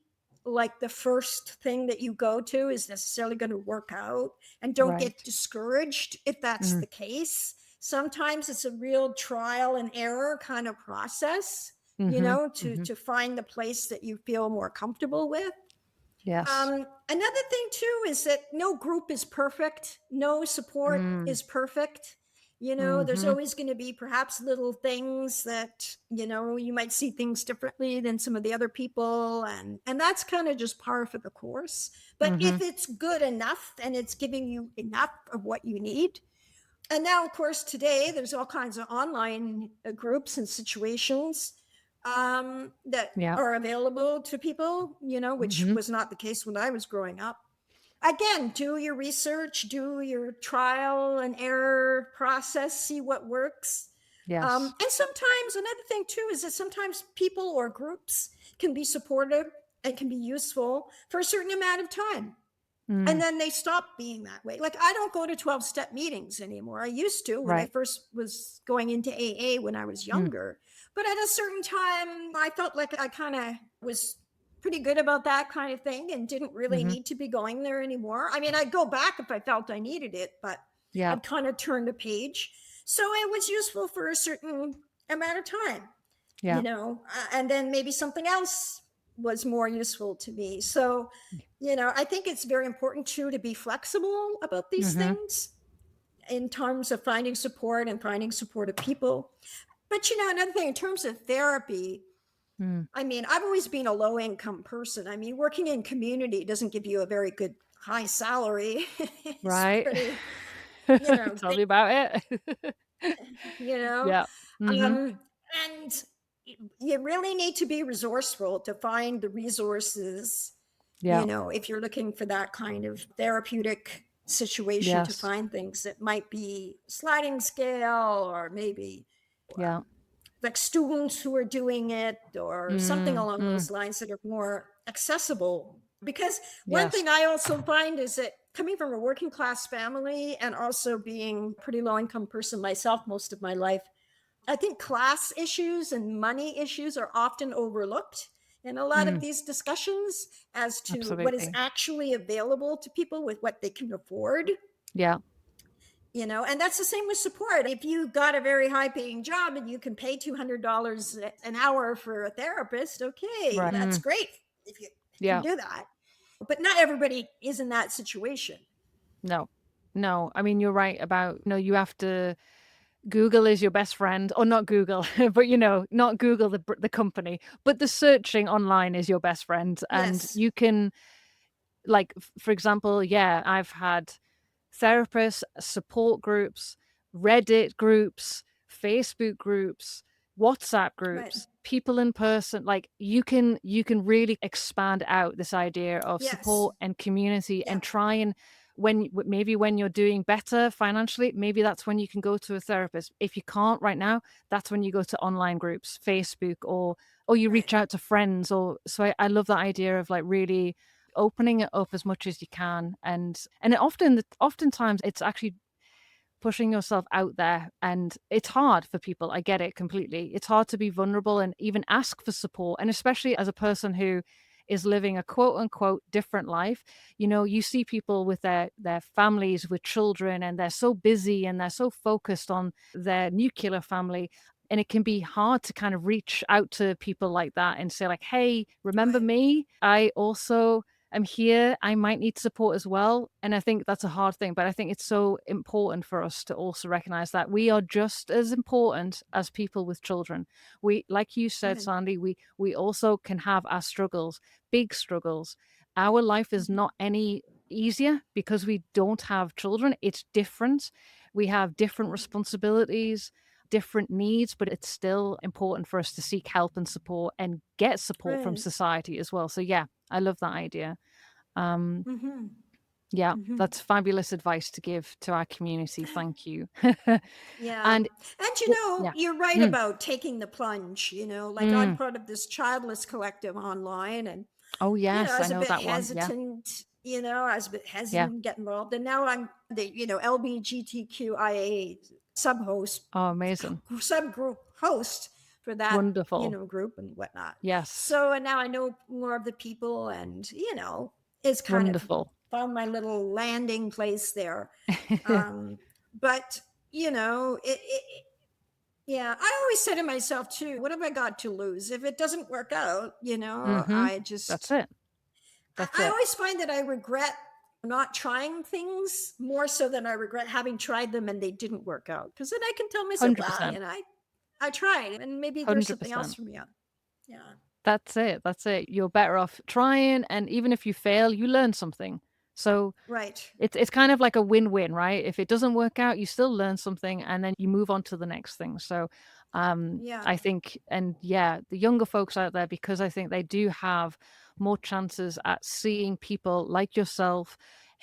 S1: like the first thing that you go to is necessarily going to work out. And don't get
S2: Right.
S1: discouraged if that's
S2: Mm.
S1: the case. Sometimes it's a real trial and error kind of process,
S2: Mhm.
S1: to
S2: Mhm.
S1: find the place that you feel more comfortable with.
S2: Yes.
S1: Another thing too is that no group is perfect, no support
S2: Mm.
S1: is perfect. There's
S2: Mhm.
S1: always going to be perhaps little things that, you might see things differently than some of the other people, and that's kind of just par for the course. But if
S2: Mhm.
S1: it's good enough and it's giving you enough of what you need, and now of course today there's all kinds of online groups and situations that
S2: Yeah.
S1: are available to people, which
S2: Mhm.
S1: was not the case when I was growing up. Again, do your research, do your trial and error process, see what works.
S2: Yes.
S1: And sometimes another thing too is that sometimes people or groups can be supportive and can be useful for a certain amount of time, and
S2: Mm.
S1: then they stop being that way. Like, I don't go to 12-step meetings anymore. I used to when I
S2: Right.
S1: first was going into AA when I was
S2: Mm.
S1: younger. But at a certain time, I felt like I kind of was pretty good about that kind of thing and didn't really
S2: Mhm.
S1: need to be going there anymore. I mean, I'd go back if I felt I needed it, but
S2: Yeah.
S1: I'd kind of turned a page. So it was useful for a certain amount of time,
S2: Yeah.
S1: and then maybe something else was more useful to me. So, I think it's very important too to be flexible about these
S2: Mhm.
S1: things in terms of finding support and finding supportive people. But, another thing in terms of therapy,
S2: Mm.
S1: I mean, I've always been a low income person. I mean, working in community doesn't give you a very good high salary is
S2: Right.
S1: pretty,
S2: Tell
S1: big,
S2: me about it.
S1: you know.
S2: Yeah. Mhm.
S1: Um, and you really need to be resourceful to find the resources,
S2: Yeah.
S1: if you're looking for that kind of therapeutic situation to
S2: Yes.
S1: find things that might be sliding scale or maybe
S2: Yeah.
S1: like students who are doing it or something
S2: Mm,
S1: along
S2: mm.
S1: those lines that are more accessible. Because one
S2: Yes.
S1: thing I also find is that coming from a working class family and also being a pretty low income person myself most of my life, I think class issues and money issues are often overlooked in a lot of
S2: Mm.
S1: these discussions as to what is
S2: Absolutely.
S1: actually available to people with what they can afford.
S2: Yeah.
S1: And that's the same with support. If you got a very high paying job and you can pay $200 an hour for a therapist, okay,
S2: Right.
S1: that's
S2: Mm.
S1: great if you can
S2: Yeah.
S1: do that. But not everybody is in that situation.
S2: No. No. I mean, you're right about, you have to Google is your best friend, or not Google, but, not Google the company, but the searching online is your best friend, and
S1: Yes,
S2: you can, like, for example, yeah, I've had therapists, support groups, Reddit groups, Facebook groups, WhatsApp
S1: right.
S2: groups, people in person. Like, you can really expand out this idea of
S1: Yes,
S2: support and community,
S1: yeah,
S2: and try and maybe when you're doing better financially, maybe that's when you can go to a therapist. If you can't right now, that's when you go to online groups, Facebook, or you
S1: right,
S2: reach out to friends. Or so I love that idea of, like, really opening it up as much as you can, and oftentimes it's actually pushing yourself out there, and it's hard for people. I get it completely. It's hard to be vulnerable and even ask for support, and especially as a person who is living a quote unquote different life. You see people with their families with children, and they're so busy and they're so focused on their nuclear family, and it can be hard to kind of reach out to people like that and say, like, hey, remember
S1: right,
S2: me? I also am here. I might need support as well. And I think that's a hard thing, but I think it's so important for us to also recognize that we are just as important as people with children. We, like you said,
S1: right.
S2: Sandy, we also can have our struggles, big struggles. Our life is
S1: Mhm,
S2: not any easier because we don't have children. It's different. We have different
S1: mhm.
S2: responsibilities, different needs, but it's still important for us to seek help and support and get support from
S1: Right.
S2: society as well. So yeah, I love that idea. Um,
S1: Mhm,
S2: yeah,
S1: mhm.
S2: that's fabulous advice to give to our community. Thank you.
S1: Yeah.
S2: And
S1: And
S2: yeah.
S1: you're right
S2: Mm,
S1: about taking the plunge, like I'm
S2: mm.
S1: part of this childless collective online and
S2: Oh
S1: I
S2: yes, I
S1: was a
S2: know
S1: bit
S2: that one. Yeah.
S1: hesitant, I was a bit
S2: Yeah.
S1: hesitant to get involved. And now I'm the, LBGTQIA sub host,
S2: Oh, amazing.
S1: subgroup host for that,
S2: Wonderful.
S1: group and whatnot.
S2: Yes.
S1: So and now I know more of the people and, it's kind of
S2: Wonderful.
S1: found my little landing place there. Um, but, yeah, I always say to myself too, what have I got to lose? If it doesn't work out,
S2: Mhm. That's it. That's
S1: I
S2: it.
S1: always find that I regret not trying things more so than I regret having tried them and they didn't work out. Because then I can tell myself, wow,
S2: 100%.
S1: I tried and maybe there's something else
S2: 100%.
S1: for me out. Yeah.
S2: That's it. That's it. You're better off trying, and even if you fail, you learn something. So
S1: Right.
S2: it's kind of like a win-win, right? If it doesn't work out, you still learn something, and then you move on to the next thing. So,
S1: Yeah.
S2: I think, and yeah, the younger folks out there, because I think they do have more chances at seeing people like yourself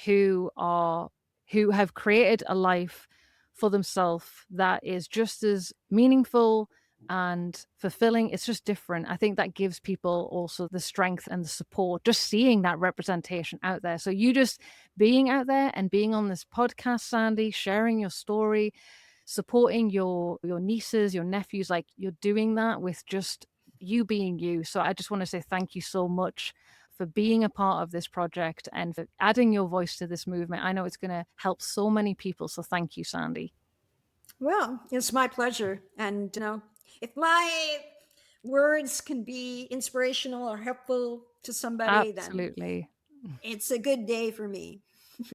S2: who have created a life for themselves that is just as meaningful and fulfilling. It's just different. I think that gives people also the strength and the support, just seeing that representation out there. So you just being out there and being on this podcast, Sandy, sharing your story, supporting your nieces, your nephews, like, you're doing that with just you being you. So I just want to say thank you so much for being a part of this project and for adding your voice to this movement. I know it's going to help so many people. So thank you, Sandy.
S1: Well, it's my pleasure. And, if my words can be inspirational or helpful to somebody, then
S2: Absolutely.
S1: it's a good day for me.